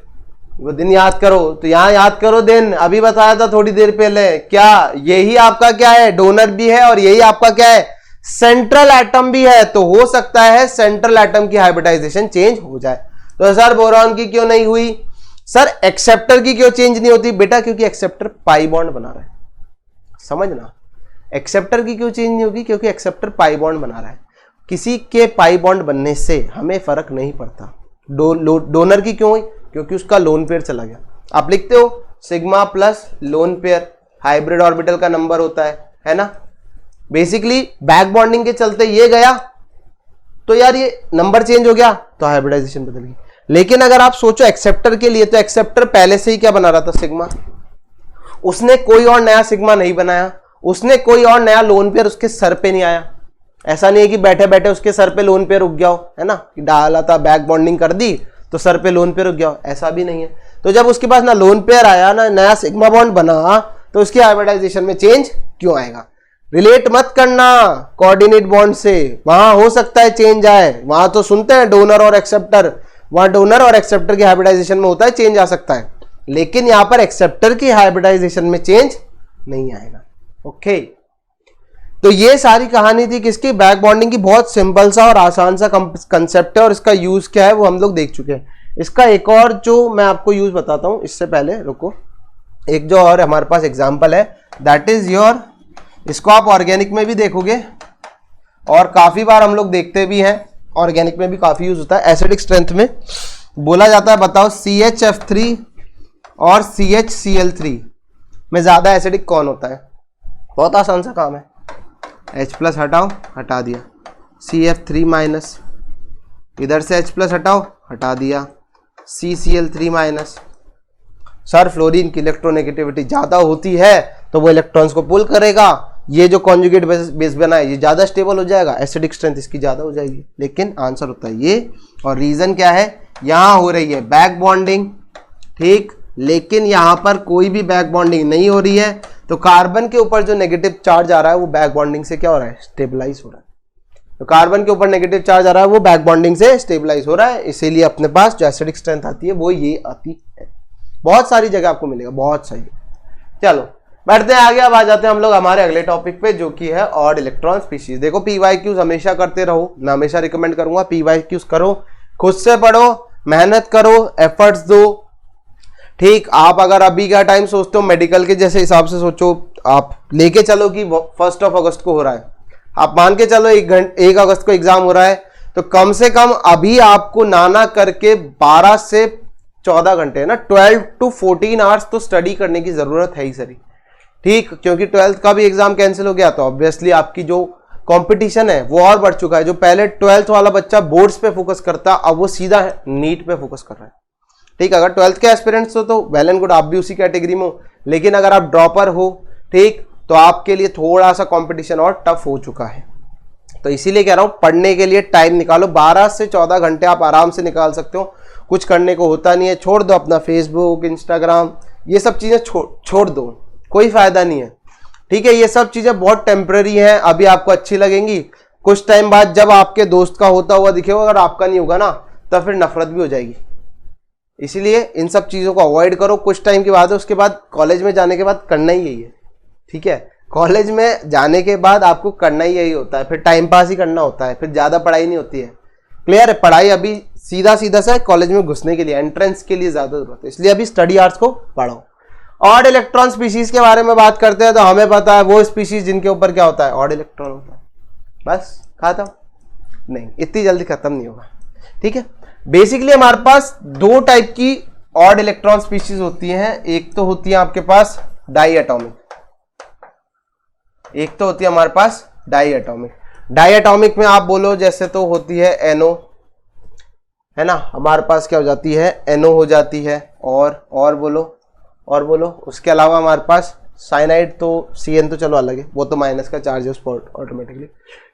वो दिन याद करो। तो यहां याद करो दिन, अभी बताया था थोड़ी देर पहले, क्या यही आपका क्या है? डोनर भी है और यही आपका क्या है? सेंट्रल एटम भी है। तो हो सकता है सेंट्रल एटम की हाइब्रिडाइजेशन चेंज हो जाए। तो सर बोरॉन की क्यों नहीं हुई? सर एक्सेप्टर की क्यों चेंज नहीं होती? बेटा क्योंकि एक्सेप्टर पाई बॉन्ड बना रहा है, समझना। एक्सेप्टर की क्यों चेंज नहीं होगी? क्योंकि एक्सेप्टर पाई बॉन्ड बना रहा है। किसी के पाई बॉन्ड बनने से हमें फर्क नहीं पड़ता। डोनर की क्यों हुई? क्योंकि उसका लोन पेयर चला गया। आप लिखते हो sigma plus lone pair, hybrid orbital का नंबर होता है ना। बेसिकली बैक बॉन्डिंग के चलते ये गया तो यार ये नंबर चेंज हो गया तो हाइब्रिडाइजेशन बदल गई। लेकिन अगर आप सोचो एक्सेप्टर के लिए, तो एक्सेप्टर पहले से ही क्या बना रहा था? सिग्मा। उसने कोई और नया सिग्मा नहीं बनाया, उसने कोई और नया लोन पेयर उसके सर पे नहीं आया। ऐसा नहीं है कि बैठे बैठे उसके सर पे लोन पेयर उग गया हो, है ना, कि डाला था बैक बॉन्डिंग कर दी तो सर पे लोन पेयर उग गया हो, ऐसा भी नहीं है। तो जब उसके पास ना लोन पेयर आया ना नया सिग्मा बॉन्ड बना, तो उसकी हाइब्रिडाइजेशन में चेंज क्यों आएगा? रिलेट मत करना कोऑर्डिनेट बॉन्ड से, वहां हो सकता है चेंज आए, वहां तो सुनते हैं डोनर और एक्सेप्टर, वहां डोनर और एक्सेप्टर की हाइब्रिडाइजेशन में होता है चेंज आ सकता है, लेकिन यहां पर एक्सेप्टर की हाइब्रिडाइजेशन में चेंज नहीं आएगा। ओके, तो ये सारी कहानी थी किसकी? बैक बॉन्डिंग की। बहुत सिंपल सा और आसान सा कंसेप्ट है और इसका यूज क्या है वो हम लोग देख चुके हैं। इसका एक और जो मैं आपको यूज बताता हूं, इससे पहले रुको, एक जो और हमारे पास एग्जांपल है, दैट इज योर, इसको आप ऑर्गेनिक में भी देखोगे और काफी बार हम लोग देखते भी हैं, ऑर्गेनिक में भी काफी यूज होता है। एसिडिक स्ट्रेंथ में बोला जाता है, बताओ CHF3 और CHCl3 में ज्यादा एसिडिक कौन होता है? बहुत आसान सा काम है, H प्लस हटाओ, हटा दिया, CF3 माइनस, इधर से H प्लस हटाओ, हटा दिया, CCl3 माइनस। सर फ्लोरीन की इलेक्ट्रोनेगेटिविटी ज्यादा होती है तो वो इलेक्ट्रॉन्स को पुल करेगा, ये जो कॉन्जुगेट बेस बना है ये ज्यादा स्टेबल हो जाएगा, एसिडिक स्ट्रेंथ इसकी ज्यादा हो जाएगी। लेकिन आंसर होता है ये, और रीजन क्या है? यहां हो रही है बैक बॉन्डिंग, ठीक, लेकिन यहां पर कोई भी बैक बॉन्डिंग नहीं हो रही है, तो कार्बन के ऊपर जो नेगेटिव चार्ज आ रहा है वो बैक बॉन्डिंग से क्या हो रहा है, स्टेबलाइज हो रहा है। तो कार्बन के ऊपर नेगेटिव चार्ज आ रहा है वो बैक बॉन्डिंग से स्टेबलाइज हो रहा है, इसीलिए अपने पास जो एसिडिक स्ट्रेंथ आती है वो ये आती है। बहुत सारी जगह आपको मिलेगा, बहुत सही। चलो बढ़ते हैं आगे। अब आ जाते हैं हम लोग हमारे अगले टॉपिक पे, जो कि है ऑड इलेक्ट्रॉन स्पीशीज। देखो पीवाईक्यूज हमेशा करते रहो, मैं हमेशा रिकमेंड करूंगा पीवाईक्यूज करो, खुद से पढ़ो, मेहनत करो, एफर्ट्स दो। ठीक, आप अगर अभी का टाइम सोचते हो मेडिकल के जैसे हिसाब से सोचो, आप लेके चलो कि 1 अगस्त को हो रहा है, आप मान के चलो 1 अगस्त को एग्जाम हो रहा है, तो कम से कम अभी आपको नाना करके 12 से 14 घंटे ना 12 to 14 आवर्स तो स्टडी करने की जरूरत है ही सरी। ठीक, क्योंकि 12th का भी एग्जाम कैंसिल हो गया, तो ऑब्वियसली आपकी जो कंपटीशन है वो और बढ़ चुका है। जो पहले 12th वाला बच्चा बोर्ड्स पे फोकस करता, अब वो सीधा नीट पे फोकस कर रहा है। ठीक, अगर 12th के एस्पिरेंट्स हो तो वेल एंड गुड, आप भी उसी कैटेगरी में हो, लेकिन अगर आप ड्रॉपर हो, ठीक, तो आपके लिए थोड़ा सा कंपटीशन और टफ हो चुका है। तो इसीलिए कह रहा हूं पढ़ने के लिए टाइम निकालो, 12 से 14 घंटे आप आराम से निकाल सकते हो। कुछ करने को होता नहीं है, छोड़ दो अपना फेसबुक, इंस्टाग्राम, ये सब चीजें छोड़ दो, कोई फायदा नहीं है। ठीक है, ये सब चीजें बहुत टेम्पररी हैं, अभी आपको अच्छी लगेंगी, कुछ टाइम बाद जब आपके दोस्त का होता हुआ दिखेगा, अगर आपका नहीं होगा ना, तब फिर नफरत भी हो जाएगी। इसीलिए इन सब चीजों को अवॉइड करो। कुछ टाइम के बाद, उसके बाद कॉलेज में जाने के बाद करना ही यही है। ठीक है, कॉलेज में जाने के बाद आपको करना ही यही होता है, फिर टाइम पास ही करना होता है, फिर ज्यादा पढ़ाई नहीं होती है। क्लियर है, पढ़ाई अभी सीधा सीधा सा कॉलेज में घुसने के लिए, एंट्रेंस के लिए ज्यादा जरूरत है, इसलिए अभी स्टडी आवर्स को पढ़ो। ऑड इलेक्ट्रॉन स्पीशीज के बारे में बात करते हैं, तो हमें पता है वो स्पीशीज जिनके ऊपर क्या होता है, ऑड इलेक्ट्रॉन होता है। बस खत्म, नहीं इतनी जल्दी खत्म नहीं होगा। ठीक है, बेसिकली हमारे पास 2 टाइप की ऑड इलेक्ट्रॉन स्पीशीज होती हैं। एक तो होती है आपके पास डाई एटॉमिक, एक तो होती है हमारे पास डाई एटॉमिक। डाई एटॉमिक में आप बोलो जैसे तो होती है NO, है ना, हमारे पास क्या हो जाती है, NO हो जाती है, और बोलो उसके अलावा हमारे पास साइनाइड, तो CN तो चलो अलग है, वो तो माइनस का चार्ज है उस पर ऑटोमेटिकली।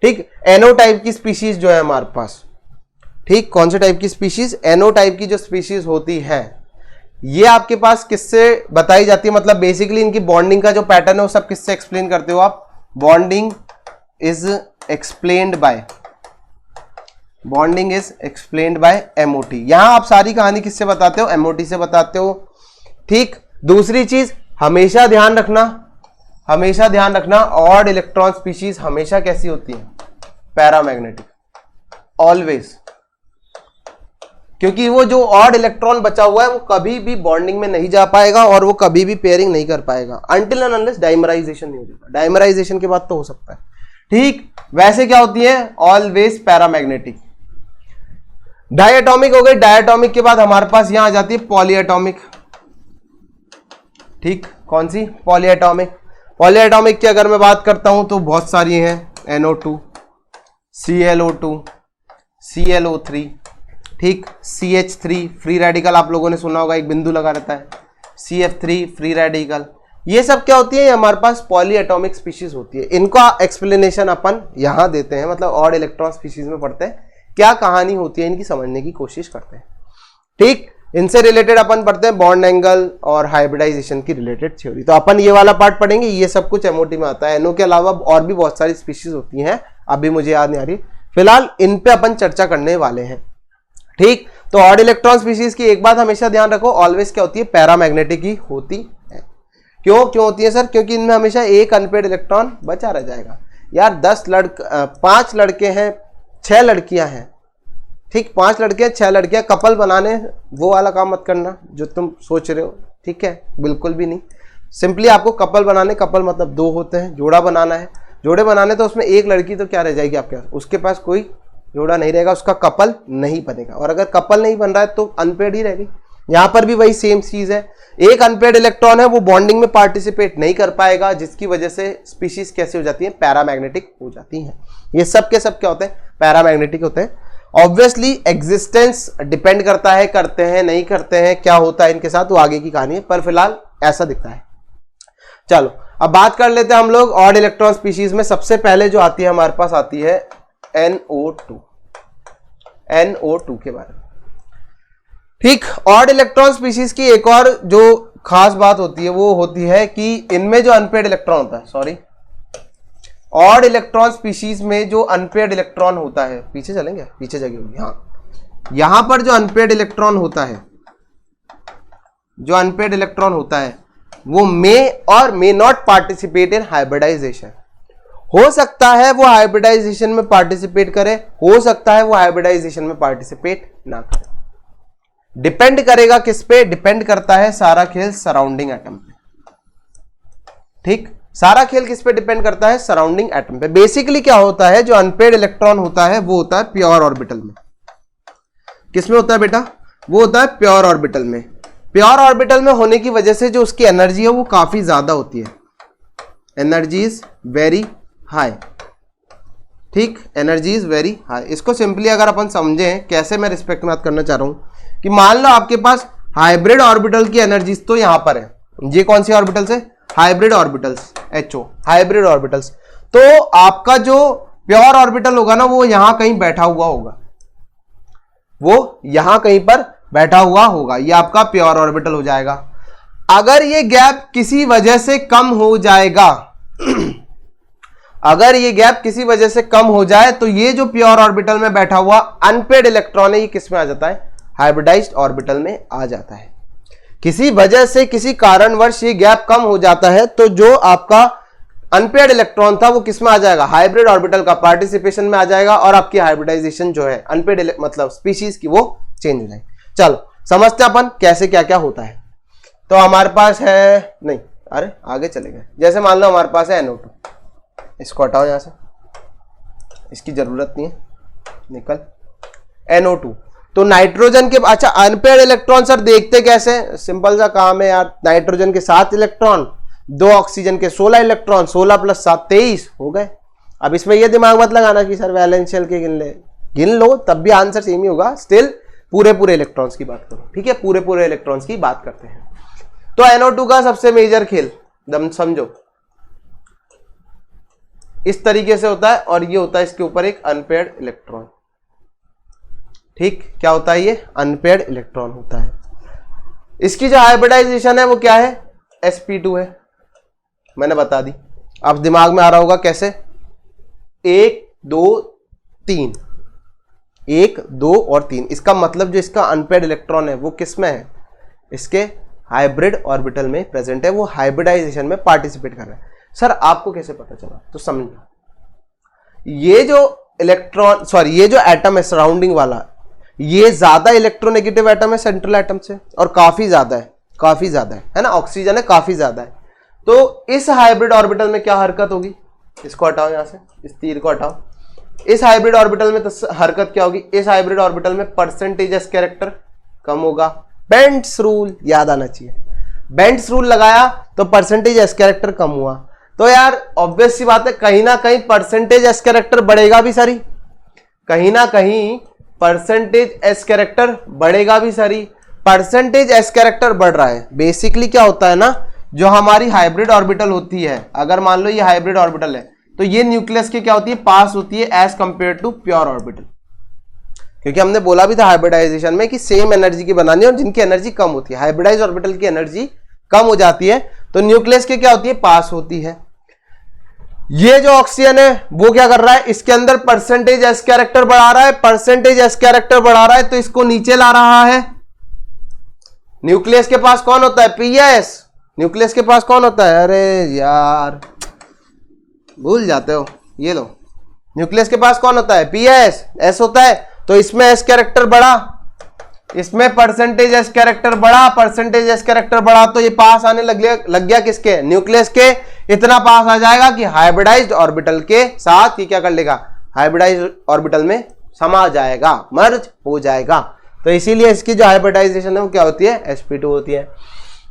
ठीक, NO टाइप की स्पीशीज जो है हमारे पास, ठीक, कौन से टाइप की स्पीशीज, NO टाइप की जो स्पीशीज होती है, ये आपके पास किससे बताई जाती है, मतलब बेसिकली इनकी बॉन्डिंग का जो पैटर्न है वो सब किससे एक्सप्लेन करते हो आप, bonding is explained bye MOT। यहां आप सारी कहानी किससे बताते हो, MOT से बताते हो। ठीक, दूसरी चीज हमेशा ध्यान रखना ऑड इलेक्ट्रॉन स्पीशीज हमेशा कैसी होती है, पैरामैग्नेटिक, ऑलवेज, क्योंकि वो जो ऑड इलेक्ट्रॉन बचा हुआ है वो कभी भी बॉन्डिंग में नहीं जा पाएगा और वो कभी भी पेयरिंग नहीं कर पाएगा अनटिल एंड अनलेस डाइमराइजेशन नहीं हो जाता। डाइमराइजेशन के बाद तो हो सकता है। ठीक, वैसे क्या होती है, ऑलवेज पैरामैग्नेटिक। डायटॉमिक हो गई, डायटॉमिक के बाद हमारे पास यहां आ जाती है पॉलीएटॉमिक। ठीक, कौन सी, पॉलीएटॉमिक। पॉलीएटॉमिक की अगर मैं बात करता हूं तो बहुत सारी हैं, NO2, ClO2, ClO3, ठीक, CH3 फ्री रेडिकल, आप लोगों ने सुना होगा, एक बिंदु लगा रहता है, CF3 फ्री रेडिकल। ये सब क्या होती है, हमारे पास पॉलीएटॉमिक स्पीशीज होती है। इनका एक्सप्लेनेशन अपन यहां देते हैं, मतलब ऑड इलेक्ट्रॉन स्पीशीज में पढ़ते हैं, क्या कहानी होती है इनकी समझने की कोशिश करते हैं। ठीक, इनसे रिलेटेड अपन पढ़ते हैं बॉन्ड एंगल और हाइब्रिडाइजेशन की रिलेटेड थ्योरी। तो अपन ये वाला पार्ट पढ़ेंगे, ये सब कुछ MOT में आता है। NO के अलावा और भी बहुत सारी स्पीशीज होती हैं, अभी मुझे याद नहीं आ रही, फिलहाल इन पे अपन चर्चा करने वाले हैं। ठीक, तो ऑड इलेक्ट्रॉन स्पीशीज की एक बात हमेशा ध्यान रखो, ऑलवेज क्या होती है, पैरामैग्नेटिक ही होती है। क्यों होती है सर, क्योंकि इनमें हमेशा एक अनपेड इलेक्ट्रॉन बचा रह जाएगा। यार 5 लड़के हैं, 6 लड़कियां हैं, ठीक, 5 लड़के 6 लड़कियां, कपल बनाने वो वाला काम मत करना जो तुम सोच रहे हो। ठीक है, बिल्कुल भी नहीं। सिंपली आपको कपल बनाने, कपल मतलब 2 होते हैं, जोड़ा बनाना है, जोड़े बनाने, तो उसमें एक लड़की तो क्या रह जाएगी आपके पास, उसके पास कोई जोड़ा नहीं रहेगा, उसका कपल नहीं बनेगा। और अगर कपल नहीं बन रहा है तो अनपेड ही रहेगी। यहां पर भी वही सेम चीज है, एक अनपेड इलेक्ट्रॉन है वो बॉन्डिंग में पार्टिसिपेट नहीं कर पाएगा, जिसकी वजह से स्पीशीज कैसी हो जाती है, पैरामैग्नेटिक हो जाती हैं। ये सब के सब क्या होते हैं, पैरामैग्नेटिक होते हैं। ऑब्वियसली एग्जिस्टेंस डिपेंड करता है, करते हैं नहीं करते हैं, क्या होता है इनके साथ वो आगे की कहानी है, पर फिलहाल ऐसा दिखता है। चलो अब बात कर लेते हैं हम लोग ऑड इलेक्ट्रॉन स्पीशीज में। सबसे पहले जो आती है हमारे पास आती है NO2 के बारे में। ठीक। ऑड इलेक्ट्रॉन स्पीशीज की एक और जो खास बात होती है वो होती है कि इनमें जो अनपेयर्ड इलेक्ट्रॉन होता है, सॉरी, ऑड इलेक्ट्रॉन स्पीशीज में जो अनपेयर्ड इलेक्ट्रॉन होता है, पीछे चलेंगे, पीछे जगह होगी, हाँ, यहां पर जो अनपेयर्ड इलेक्ट्रॉन होता है, जो अनपेयर्ड इलेक्ट्रॉन होता है वो मे और may not participate in hybridisation. हो सकता है वो हाइब्रिडाइजेशन में पार्टिसिपेट करे, हो सकता है वो हाइब्रिडाइजेशन में पार्टिसिपेट ना करे। डिपेंड करेगा किस पे? डिपेंड करता है सारा खेल सराउंडिंग एटम पे। ठीक, सारा खेल किस पे डिपेंड करता है? सराउंडिंग एटम पे। बेसिकली क्या होता है, जो अनपेयर्ड इलेक्ट्रॉन होता है वो होता है प्योर ऑर्बिटल में। किसमें होता है बेटा? वो होता है प्योर ऑर्बिटल में। प्योर ऑर्बिटल में होने की वजह से जो उसकी एनर्जी है वो काफी ज्यादा होती है। Energy is very high. ठीक, एनर्जी इज वेरी हाई। इसको सिंपली अगर अपन समझें, कैसे मैं रिस्पेक्ट में बात करना चाह रहा हूं कि मान लो आपके पास हाइब्रिड ऑर्बिटल की एनर्जीज तो यहां पर है। ये कौन सी ऑर्बिटल्स है? Hybrid orbitals, HO, hybrid orbitals. तो आपका जो प्योर ऑर्बिटल होगा ना वो यहां कहीं बैठा हुआ होगा, वो यहां कहीं पर बैठा हुआ होगा। ये आपका प्योर ऑर्बिटल हो जाएगा। अगर ये गैप किसी वजह से कम हो जाएगा अगर ये गैप किसी वजह से कम हो जाए तो ये जो प्योर ऑर्बिटल में बैठा हुआ अनपेयर्ड इलेक्ट्रॉन है ये किस में आ जाता है? हाइब्रिडाइज्ड ऑर्बिटल में आ जाता है। किसी वजह से, किसी कारणवश ये गैप कम हो जाता है तो जो आपका अनपेयर्ड इलेक्ट्रॉन था वो किस में आ जाएगा? हाइब्रिड ऑर्बिटल का पार्टिसिपेशन में आ जाएगा और आपकी हाइब्रिडाइजेशन जो है अनपेयर्ड मतलब स्पीशीज की वो चेंज हो जाएगी। चलो समझते हैं अपन कैसे क्या क्या होता है। तो हमारे पास है, नहीं अरे आगे चले गए। जैसे मान लो हमारे पास है NO2, इसको हटाओ यहां से, इसकी जरूरत नहीं है, निकल। NO2 तो नाइट्रोजन के, अच्छा अनपेयर्ड इलेक्ट्रॉन सर देखते कैसे? सिंपल सा काम है यार। नाइट्रोजन के 7 इलेक्ट्रॉन, 2 ऑक्सीजन के 16 इलेक्ट्रॉन, 16 + 7 23 हो गए। अब इसमें ये दिमाग मत लगाना कि सर वैलेंस शेल के गिन लो, तब भी आंसर सेम ही होगा। स्टिल पूरे इलेक्ट्रॉन्स की बात करो, ठीक है, पूरे इलेक्ट्रॉन्स की बात करते हैं। तो NO2 का सबसे मेजर खेल दम समझो इस तरीके से होता है, और ये होता है इसके ऊपर एक अनपेयर्ड इलेक्ट्रॉन। ठीक, क्या होता है? ये अनपेयर्ड इलेक्ट्रॉन होता है। इसकी जो हाइब्रिडाइजेशन है वो क्या है? sp2 है, मैंने बता दी। अब दिमाग में आ रहा होगा कैसे? 1 2 3, 1 2 और 3। इसका मतलब जो इसका अनपेयर्ड इलेक्ट्रॉन है वो किस में है? इसके हाइब्रिड ऑर्बिटल में प्रेजेंट है, वो हाइब्रिडाइजेशन में पार्टिसिपेट कर रहा है। सर आपको कैसे पता चला? तो समझो, ये जो इलेक्ट्रॉन, सॉरी ये जो एटम है सराउंडिंग वाला, ये ज्यादा इलेक्ट्रोनेगेटिव एटम है सेंट्रल एटम से, और काफी ज्यादा है ना, ऑक्सीजन है काफी ज्यादा है। तो इस हाइब्रिड ऑर्बिटल में क्या हरकत होगी? इसको हटाओ यहां से, इस तीर को हटाओ। इस हाइब्रिड ऑर्बिटल में तो हरकत क्या होगी? इस हाइब्रिड ऑर्बिटल में परसेंटेज एस कैरेक्टर कम होगा। बेंट्स रूल याद आना चाहिए। बेंट्स रूल लगाया तो परसेंटेज एस कैरेक्टर कम हुआ। तो यार ऑब्वियस सी बात है, कहीं ना कहीं परसेंटेज एस कैरेक्टर बढ़ेगा भी सारी, कहीं ना कहीं परसेंटेज एस कैरेक्टर बढ़ेगा भी सारी। परसेंटेज एस कैरेक्टर बढ़ रहा है। बेसिकली क्या होता है ना, जो हमारी हाइब्रिड ऑर्बिटल होती है, अगर मान लो ये हाइब्रिड ऑर्बिटल है तो ये न्यूक्लियस की क्या होती है? पास होती है as compared to pure orbital. क्योंकि हमने बोला भी था हाइब्रिडाइजेशन में कि सेम एनर्जी की बनानी है, और जिनकी एनर्जी कम होती है, हाइब्रिडाइज ऑर्बिटल की एनर्जी कम हो जाती है, तो न्यूक्लियस की क्या होती है? पास होती है। ये जो ऑक्सीजन है वो क्या कर रहा है? इसके अंदर परसेंटेज एस कैरेक्टर बढ़ा रहा है, परसेंटेज एस कैरेक्टर बढ़ा रहा है तो इसको नीचे ला रहा है। न्यूक्लियस के पास कौन होता है? pS। न्यूक्लियस के पास कौन होता है? अरे यार भूल जाते हो, ये लो, न्यूक्लियस के पास कौन होता है? pS, S होता है। तो इसमें एस कैरेक्टर बढ़ा, इसमें परसेंटेज एस कैरेक्टर बढ़ा, परसेंटेज एस कैरेक्टर बढ़ा तो ये पास आने लग गया किसके? न्यूक्लियस के। इतना पास आ जाएगा कि हाइब्रिडाइज्ड ऑर्बिटल के साथ ये क्या कर लेगा? हाइब्रिडाइज्ड ऑर्बिटल में समा जाएगा, मर्ज हो जाएगा। तो इसीलिए इसकी जो हाइब्रिडाइजेशन है वो क्या होती है? sp2 होती है।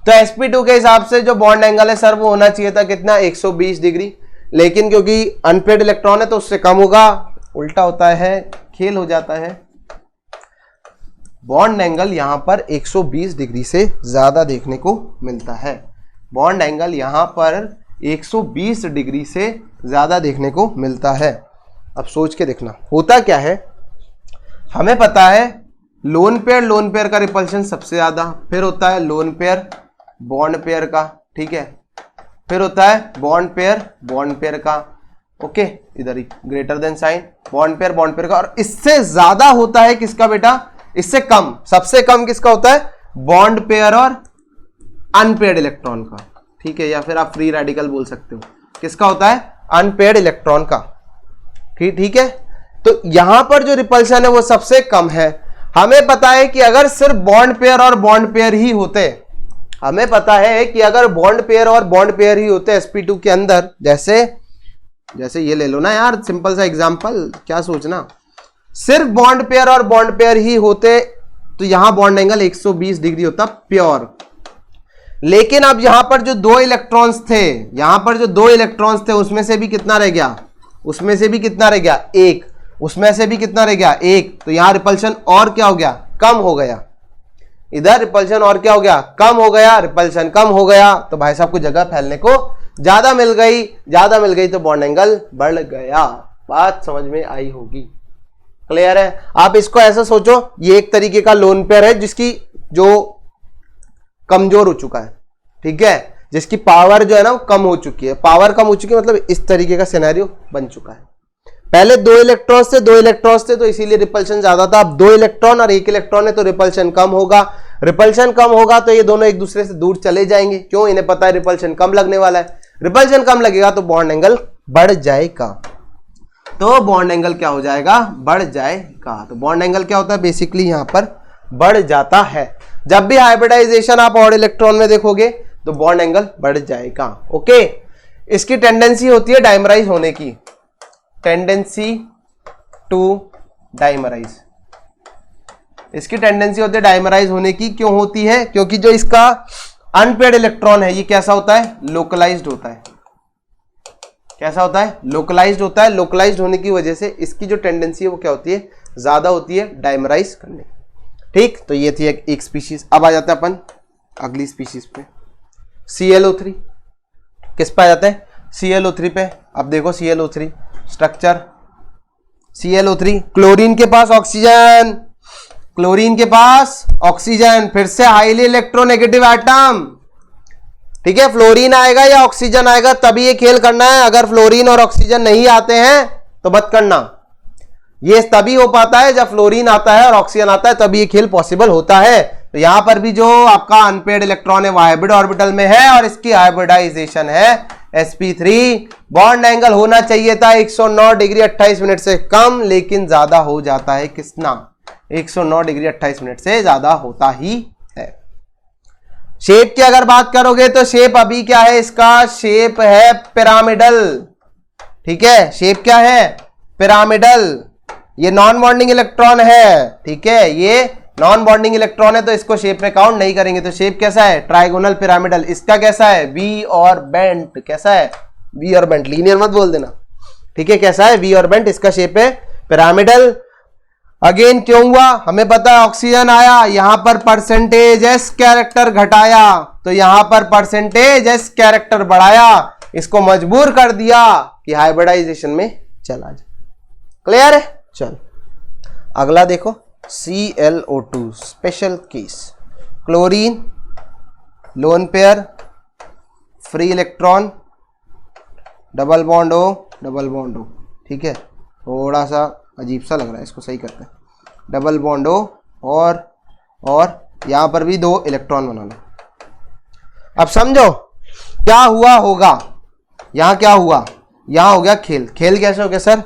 तो sp2 के हिसाब से जो बॉन्ड एंगल है सर वो होना चाहिए था कितना? 120 डिग्री, लेकिन क्योंकि अनपेयर्ड इलेक्ट्रॉन है तो उससे कम होगा। उल्टा होता है, खेल हो जाता है। बॉन्ड एंगल यहां पर 120 डिग्री से ज्यादा देखने को मिलता है। बॉन्ड एंगल यहां पर 120 डिग्री से ज्यादा देखने को मिलता है। अब सोच के देखना होता क्या है। हमें पता है लोन पेयर का रिपल्शन सबसे ज्यादा, फिर होता है लोन पेयर बॉन्ड पेयर का, ठीक है, फिर होता है बॉन्ड पेयर का, ओके, इधर ही greater than sign, bond pair का, और इससे ज्यादा होता है किसका बेटा, इससे कम, सबसे कम किसका होता है, बॉन्ड पेयर और अनपेयर्ड इलेक्ट्रॉन का, ठीक है, या फिर आप फ्री रेडिकल बोल सकते हो, किसका होता है, अनपेयर्ड इलेक्ट्रॉन का, ठीक है। तो यहां पर जो रिपल्शन है वो सबसे कम है। हमें पता है कि अगर सिर्फ बॉन्ड पेयर और बॉन्ड पेयर ही होते, हमें पता है कि अगर बॉन्ड पेयर और बॉन्ड पेयर ही होते sp2 के अंदर, जैसे ये ले लो ना यार, सिंपल सा एग्जांपल, क्या सोचना, सिर्फ बॉन्ड पेयर और बॉन्ड पेयर ही होते तो यहां बॉन्ड एंगल 120 डिग्री होता प्योर। लेकिन अब यहां पर जो दो इलेक्ट्रॉन्स थे, उसमें से भी कितना रह गया, उसमें से भी कितना रह गया, एक, उसमें से भी कितना रह गया, एक, तो यहां रिपल्शन और क्या हो गया, कम हो गया, इधर रिपल्शन और क्या हो गया, कम हो गया, रिपल्शन कम हो गया, तो भाई साहब को जगह फैलने को ज्यादा मिल गई तो बॉन्ड एंगल बढ़ गया। बात समझ में आई होगी, क्लियर है। आप इसको ऐसा सोचो, ये एक तरीके का लोन पेयर है जिसकी जो कमजोर हो चुका है, ठीक है, जिसकी पावर जो है ना वो कम हो चुकी है, मतलब इस तरीके का सिनेरियो बन चुका है। पहले दो इलेक्ट्रॉन्स थे तो इसीलिए रिपल्शन ज्यादा था, अब 2 इलेक्ट्रॉन और 1 इलेक्ट्रॉन है तो रिपल्शन कम होगा, तो ये दोनों एक दूसरे से दूर चले जाएंगे, क्यों, इन्हें पता है रिपल्शन कम लगने वाला है, रिपल्शन कम लगेगा तो बॉन्ड एंगल बढ़ जाएगा, तो बॉन्ड एंगल क्या हो जाएगा, बढ़ जाएगा। तो बॉन्ड एंगल क्या होता है, बेसिकली यहां पर बढ़ जाता है। जब भी हाइब्रिडाइजेशन आप ऑड इलेक्ट्रॉन में देखोगे तो बॉन्ड एंगल बढ़ जाएगा, ओके। इसकी टेंडेंसी होती है डाइमराइज होने की, टेंडेंसी टू डाइमराइज, इसकी टेंडेंसी होती है डाइमराइज होने की। क्यों होती है, क्योंकि जो इसका अनपेयर्ड इलेक्ट्रॉन है ये कैसा होता है, लोकलाइज्ड होता है, कैसा होता है, लोकलाइज्ड होता है। लोकलाइज्ड होने की वजह से इसकी जो टेंडेंसी है वो क्या होती है, ज्यादा होती है डाइमराइज करने, ठीक। तो ये थी एक स्पीशीज। अब आ जाता है अपन अगली स्पीशीज पे, ClO3। किस पे आ जाते हैं, ClO3 पे। अब देखो ClO3 स्ट्रक्चर, ClO3, क्लोरीन के पास ऑक्सीजन, फिर से हाईली इलेक्ट्रोनेगेटिव एटम, ठीक है। फ्लोरीन आएगा या ऑक्सीजन आएगा तभी ये खेल करना है, अगर फ्लोरीन और ऑक्सीजन नहीं आते हैं तो मत करना। ये तभी हो पाता है जब फ्लोरीन आता है और ऑक्सीजन आता है, तभी ये खेल पॉसिबल होता है। तो यहां पर भी जो आपका अनपेयर्ड इलेक्ट्रॉन है वो हाइब्रिड ऑर्बिटल में है और इसकी हाइब्रिडाइजेशन है sp3। बॉन्ड एंगल होना चाहिए था 109 डिग्री 28 मिनट से कम, लेकिन ज्यादा हो जाता है, कितना, 109 डिग्री 28 मिनट से ज्यादा होता ही है। शेप की अगर बात करोगे तो शेप अभी क्या है, इसका शेप है पिरामिडल, ठीक है, शेप क्या है, पिरामिडल। ये नॉन बॉन्डिंग इलेक्ट्रॉन है, ठीक है, ये नॉन बॉन्डिंग इलेक्ट्रॉन है तो इसको शेप में काउंट नहीं करेंगे। तो शेप कैसा है, ट्राइगोनल पिरामिडल। इसका कैसा है, वी और बेंट, कैसा है, वी और बेंट, लीनियर मत बोल देना, ठीक है, कैसा है, वी और बेंट, इसका शेप है पिरामिडल। अगेन क्यों हुआ, हमें पता है, ऑक्सीजन आया, यहां पर परसेंटेज एस कैरेक्टर घटाया तो यहां पर परसेंटेज एस कैरेक्टर बढ़ाया, इसको मजबूर कर दिया कि हाइब्रिडाइजेशन में चला जाए। क्लियर है, चल अगला देखो, ClO2 special case, chlorine, lone pair, free electron, double bond O, ठीक है, थोड़ा सा अजीब सा लग रहा है, इसको सही करते हैं, डबल बॉन्ड O और यहां पर भी 2 इलेक्ट्रॉन बना लो। अब समझो क्या हुआ होगा, यहां क्या हुआ, यहां हो गया खेल कैसे हो गया सर,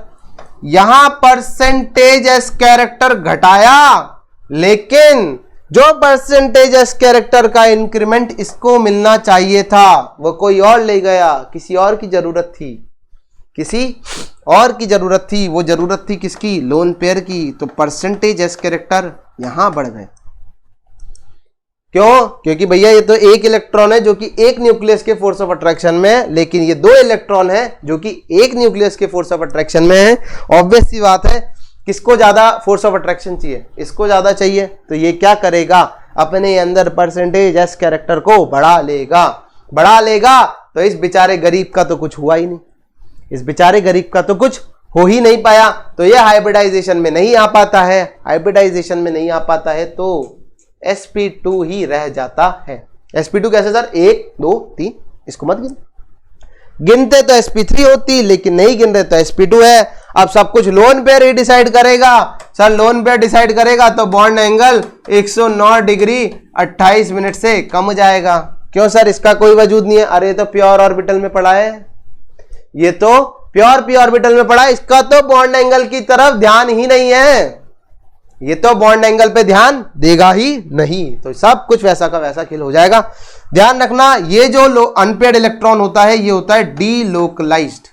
यहां परसेंटेज एस कैरेक्टर घटाया, लेकिन जो परसेंटेज एस कैरेक्टर का इंक्रीमेंट इसको मिलना चाहिए था वो कोई और ले गया, किसी और की जरूरत थी, वो जरूरत थी किसकी, लोन पेयर की। तो परसेंटेज एस कैरेक्टर यहां बढ़ गए, क्यों, क्योंकि भैया ये तो एक इलेक्ट्रॉन है जो कि एक न्यूक्लियस के फोर्स ऑफ अट्रैक्शन में है, लेकिन ये 2 इलेक्ट्रॉन है जो कि एक न्यूक्लियस के फोर्स ऑफ अट्रैक्शन में है। ऑब्वियस सी बात है, किसको ज्यादा फोर्स ऑफ अट्रैक्शन चाहिए, इसको ज्यादा चाहिए, तो ये क्या करेगा, अपने अंदर परसेंटेज एस कैरेक्टर को बढ़ा लेगा। तो इस बेचारे गरीब का तो कुछ हुआ ही नहीं, हो ही नहीं पाया, तो ये हाइब्रिडाइजेशन में नहीं आ पाता है। हाइब्रिडाइजेशन में नहीं आ पाता है तो sp2 ही रह जाता है। sp2 कैसे सर? 1 2 3, इसको मत गिनते तो sp3 होती, लेकिन नहीं गिन रहे तो sp2 है। अब सब कुछ लोन पेयर ही डिसाइड करेगा। सर लोन पेयर डिसाइड करेगा तो बॉन्ड एंगल 109 डिग्री 28 मिनट से कम हो जाएगा। क्यों सर? इसका कोई वजूद नहीं है। अरे तो प्योर ऑर्बिटल में पड़ा है, ये तो प्योर पी ऑर्बिटल में पड़ा है, इसका तो बॉन्ड एंगल की तरफ ध्यान ही नहीं है, ये तो बॉन्ड एंगल पे ध्यान देगा ही नहीं, तो सब कुछ वैसा का वैसा खेल हो जाएगा। ध्यान रखना, ये जो अनपेयर्ड इलेक्ट्रॉन होता है ये होता है डीलोकलाइज्ड।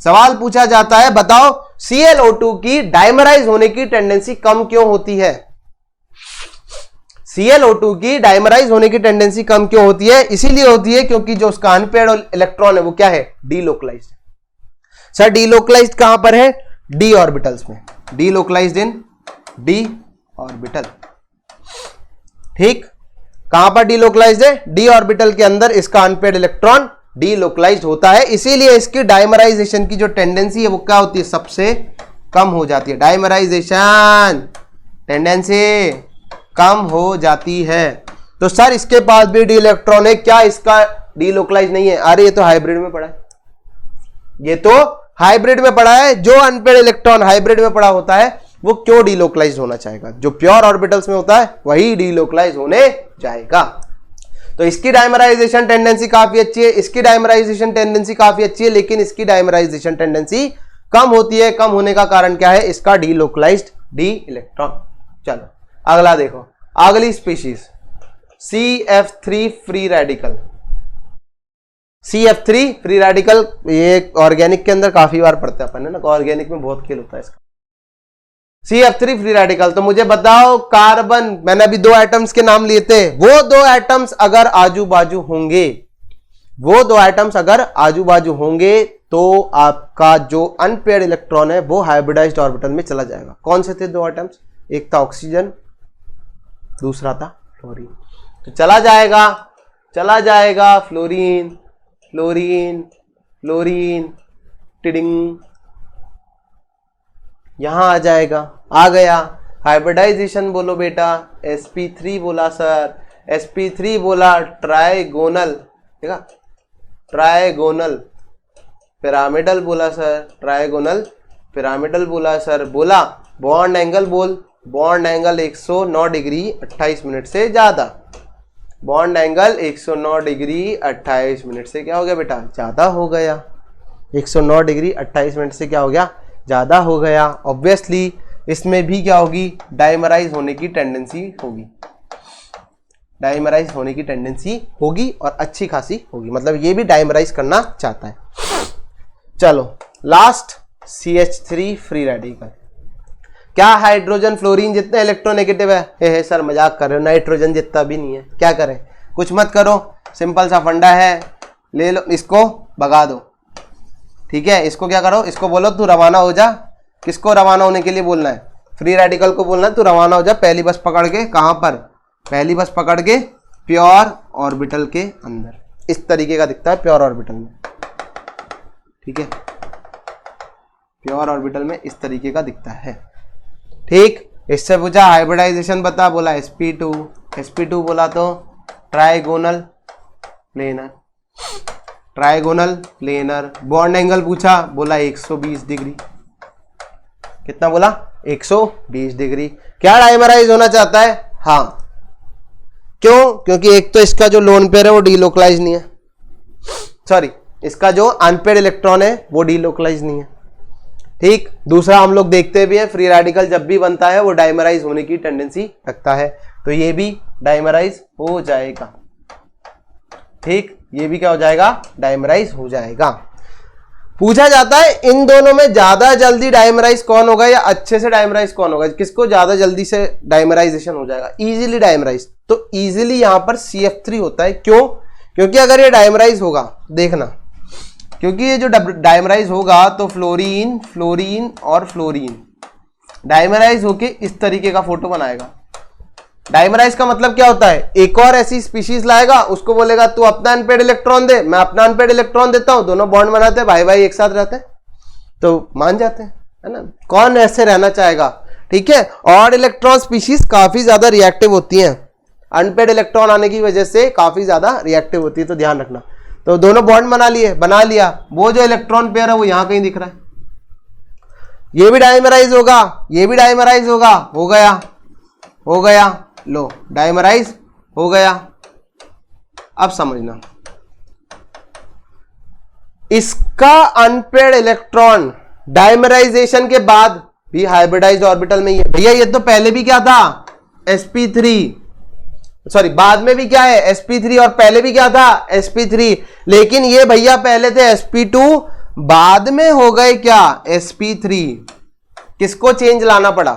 सवाल पूछा जाता है बताओ ClO2 की डाइमराइज होने की टेंडेंसी कम क्यों होती है? ClO2 की डाइमराइज होने की टेंडेंसी कम क्यों होती है? इसीलिए होती है क्योंकि जो उसका अनपेयर्ड इलेक्ट्रॉन है वो क्या है? डीलोकलाइज्ड। सर डीलोकलाइज्ड कहां पर है? डी ऑर्बिटल्स में। डीलोकलाइज्ड इन डी ऑर्बिटल। ठीक, कहां पर डीलोकलाइज्ड है? डी ऑर्बिटल के अंदर इसका अनपेयर्ड इलेक्ट्रॉन डीलोकलाइज्ड होता है, इसीलिए इसकी डाइमराइजेशन की जो टेंडेंसी है वो क्या होती है? सबसे कम हो जाती है। डाइमराइजेशन टेंडेंसी कम हो जाती है। तो सर इसके पास भी डी इलेक्ट्रॉन है, क्या इसका डीलोकलाइज्ड नहीं है? अरे ये तो हाइब्रिड में पड़ा है, ये तो हाइब्रिड में पड़ा है। जो अनपेयर्ड इलेक्ट्रॉन हाइब्रिड में पड़ा होता है वो क्यों डीलोकलाइज होना चाहेगा? जो प्योर ऑर्बिटल्स में होता है वही डीलोकलाइज होने जाएगा। तो इसकी डाइमराइजेशन टेंडेंसी काफी अच्छी है, इसकी डाइमराइजेशन टेंडेंसी काफी अच्छी है, लेकिन इसकी डाइमराइजेशन टेंडेंसी कम होती है। कम होने का कारण क्या है? इसका डीलोकलाइज्ड डी इलेक्ट्रॉन। चलो अगला देखो, अगली species CF3 free radical. CF3 free radical ये ऑर्गेनिक के अंदर काफी बार पढ़ते हैं अपन है ना, ऑर्गेनिक में बहुत खेल होता है इसका। CF3 फ्री रेडिकल, तो मुझे बताओ कार्बन, मैंने अभी 2 एटम्स के नाम लिए थे, वो 2 एटम्स अगर आजू बाजू होंगे, वो 2 एटम्स अगर आजू बाजू होंगे तो आपका जो अनपेयर्ड इलेक्ट्रॉन है वो हाइब्रिडाइज्ड ऑर्बिटल में चला जाएगा। कौन से थे 2 एटम्स? एक था ऑक्सीजन, दूसरा था फ्लोरीन। तो चला जाएगा फ्लोरीन फ्लोरीन फ्लोरीन, टिडिंग, यहां आ जाएगा, आ गया। हाइब्रिडाइजेशन बोलो बेटा, sp3 बोला सर, sp3 बोला ट्राइगोनल, ठीक है, ट्राइगोनल पिरामिडल बोला सर, ट्राइगोनल पिरामिडल बोला सर। बोला बॉन्ड एंगल, बोल बॉन्ड एंगल 109 डिग्री 28 मिनट से ज्यादा। बॉन्ड एंगल 109 डिग्री 28 मिनट से क्या हो गया बेटा? ज्यादा हो गया। 109 डिग्री 28 मिनट से क्या हो गया? ज्यादा हो गया। ऑब्वियसली इसमें भी क्या होगी? डाइमराइज होने की टेंडेंसी होगी, डाइमराइज होने की टेंडेंसी होगी और अच्छी खासी होगी, मतलब ये भी डाइमराइज करना चाहता है। चलो लास्ट CH3 फ्री रेडिकल। क्या हाइड्रोजन फ्लोरीन जितने इलेक्ट्रोनेगेटिव है सर मजाक कर रहे हो, नाइट्रोजन जितना भी नहीं है। क्या करें? कुछ मत करो, सिंपल सा फंडा है, ले लो इसको भगा दो, ठीक है। इसको क्या करो, इसको बोलो तू रवाना हो जा। किसको रवाना होने के लिए बोलना है? फ्री रेडिकल को बोलना है तू रवाना हो जा पहली बस पकड़ के। कहां पर? पहली बस पकड़ के प्योर ऑर्बिटल के अंदर। इस तरीके का दिखता है प्योर ऑर्बिटल में, ठीक है, प्योर ऑर्बिटल में इस तरीके का दिखता है, ठीक। इससे पूछा हाइब्रिडाइजेशन बता, बोला sp2, sp2 बोला तो trigonal planar, trigonal planar. Bond angle पूछा, बोला 120 डिग्री। कितना बोला? 120 डिग्री। क्या डाइमराइज होना चाहता है? हाँ, क्यों? क्योंकि एक तो इसका जो लोन पेयर है वो डीलोकलाइज नहीं है, सॉरी इसका जो अनपेयर्ड इलेक्ट्रॉन है वो डीलोकलाइज नहीं है, ठीक। दूसरा हम लोग देखते भी हैं फ्री रेडिकल जब भी बनता है वो डाइमराइज होने की टेंडेंसी रखता है, तो ये भी डाइमराइज हो जाएगा, ठीक। ये भी क्या हो जाएगा? डाइमराइज हो जाएगा। पूछा जाता है इन दोनों में ज्यादा जल्दी डाइमराइज कौन होगा या अच्छे से डाइमराइज कौन होगा, किसको ज्यादा जल्दी से डाइमराइजेशन हो जाएगा, इजीली डाइमराइज। तो इजीली यहां पर CF3 होता है। क्यों? क्योंकि अगर ये डाइमराइज होगा, देखना, क्योंकि ये जो डाइमराइज होगा तो फ्लोरीन फ्लोरीन और फ्लोरीन डाइमराइज होके इस तरीके का फोटो बनाएगा। डाइमराइज का मतलब क्या होता है? एक और ऐसी स्पीशीज लाएगा, उसको बोलेगा तू अपना अनपेयर्ड इलेक्ट्रॉन दे, मैं अपना अनपेयर्ड इलेक्ट्रॉन देता हूं, दोनों बॉन्ड बनाते हैं, भाई भाई एक साथ रहते हैं, तो मान जाते हैं, है ना, कौन ऐसे रहना चाहेगा। ठीक है, ऑड इलेक्ट्रॉन स्पीशीज काफी ज्यादा रिएक्टिव होती हैं, अनपेड इलेक्ट्रॉन आने की वजह से काफी ज्यादा रिएक्टिव होती है, तो ध्यान रखना। तो दोनों बॉन्ड बना लिया, वो जो इलेक्ट्रॉन पेयर है वो यहां कहीं दिख रहा है, ये भी डाइमराइज होगा, ये भी डाइमराइज होगा, हो गया, लो डाइमराइज हो गया। अब समझना, इसका अनपेड इलेक्ट्रॉन डाइमराइजेशन के बाद भी हाइब्रिडाइज्ड ऑर्बिटल में ही है। भैया ये तो पहले भी क्या था, sp3, सॉरी बाद में भी क्या है sp3, और पहले भी क्या था sp3, लेकिन ये भैया पहले थे sp2, बाद में हो गए क्या sp3। किसको चेंज लाना पड़ा,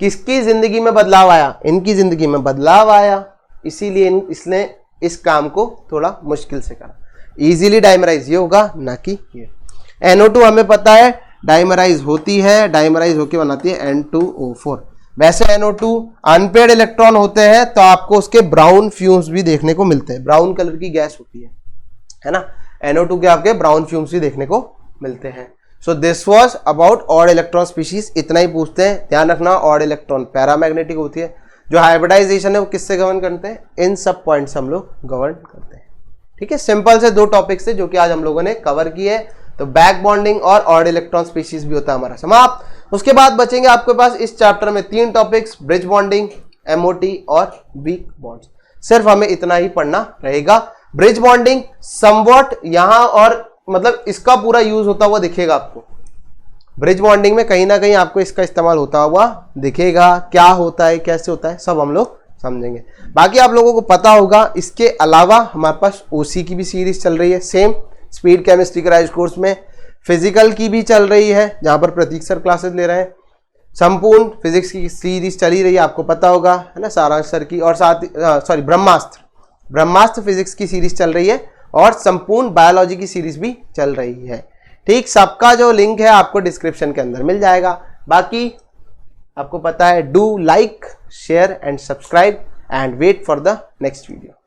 किसकी जिंदगी में बदलाव आया, इनकी जिंदगी में बदलाव आया, इसीलिए इसने इस काम को थोड़ा मुश्किल से करा। इजीली डाइमराइज ये होगा, ना कि ये। NO2 हमें पता है डाइमराइज होती है, डाइमराइज होके बनाती है N2O4। वैसे NO2 अनपेड इलेक्ट्रॉन होते हैं तो आपको उसके ब्राउन फ्यूम्स भी देखने को मिलते हैं, ब्राउन कलर की गैस होती है ना। NO2 के आपके ब्राउन फ्यूम्स भी देखने को मिलते हैं। So this was about odd electron species, इतना ही पूछते हैं, ध्यान रखना। ऑड इलेक्ट्रॉन पैरामैग्नेटिक होती है, जो हाइब्रिडाइजेशन है वो किससे गवर्न करते हैं, इन सब पॉइंट्स हम लोग गवर्न करते हैं। ठीक है, सिंपल से 2 टॉपिक्स थे जो कि आज हम लोगों ने कवर किए। तो बैक बॉन्डिंग और ऑड इलेक्ट्रॉन स्पीशीज भी होता है हमारा समाप्त। उसके बाद बचेंगे आपके पास इस चैप्टर में 3 टॉपिक्स, ब्रिज बॉन्डिंग, MOT और वीक बॉन्ड्स। सिर्फ हमें इतना ही पढ़ना रहेगा। ब्रिज बॉन्डिंग समवॉट यहां, और मतलब इसका पूरा यूज होता हुआ दिखेगा आपको। ब्रिज बॉन्डिंग में कहीं ना कहीं आपको इसका इस्तेमाल होता हुआ दिखेगा, क्या होता है कैसे होता है सब हम लोग समझेंगे। बाकी आप लोगों को पता होगा, इसके अलावा हमारे पास OC की भी सीरीज चल रही है, same speed chemistry crash course में। फिजिकल की भी चल रही है, जहां पर प्रतीक सर क्लासेस ले रहे हैं। संपूर्ण फिजिक्स की सीरीज चली रही है, आपको पता होगा, है ना, सारांश सर की, और साथ सॉरी ब्रह्मास्त्र फिजिक्स की सीरीज चल रही है, और संपूर्ण बायोलॉजी की सीरीज भी चल रही है। ठीक, सबका जो लिंक है आपको डिस्क्रिप्शन के अंदर मिल जाएगा। बाकी आपको पता है, do like, share and subscribe and wait for the next video.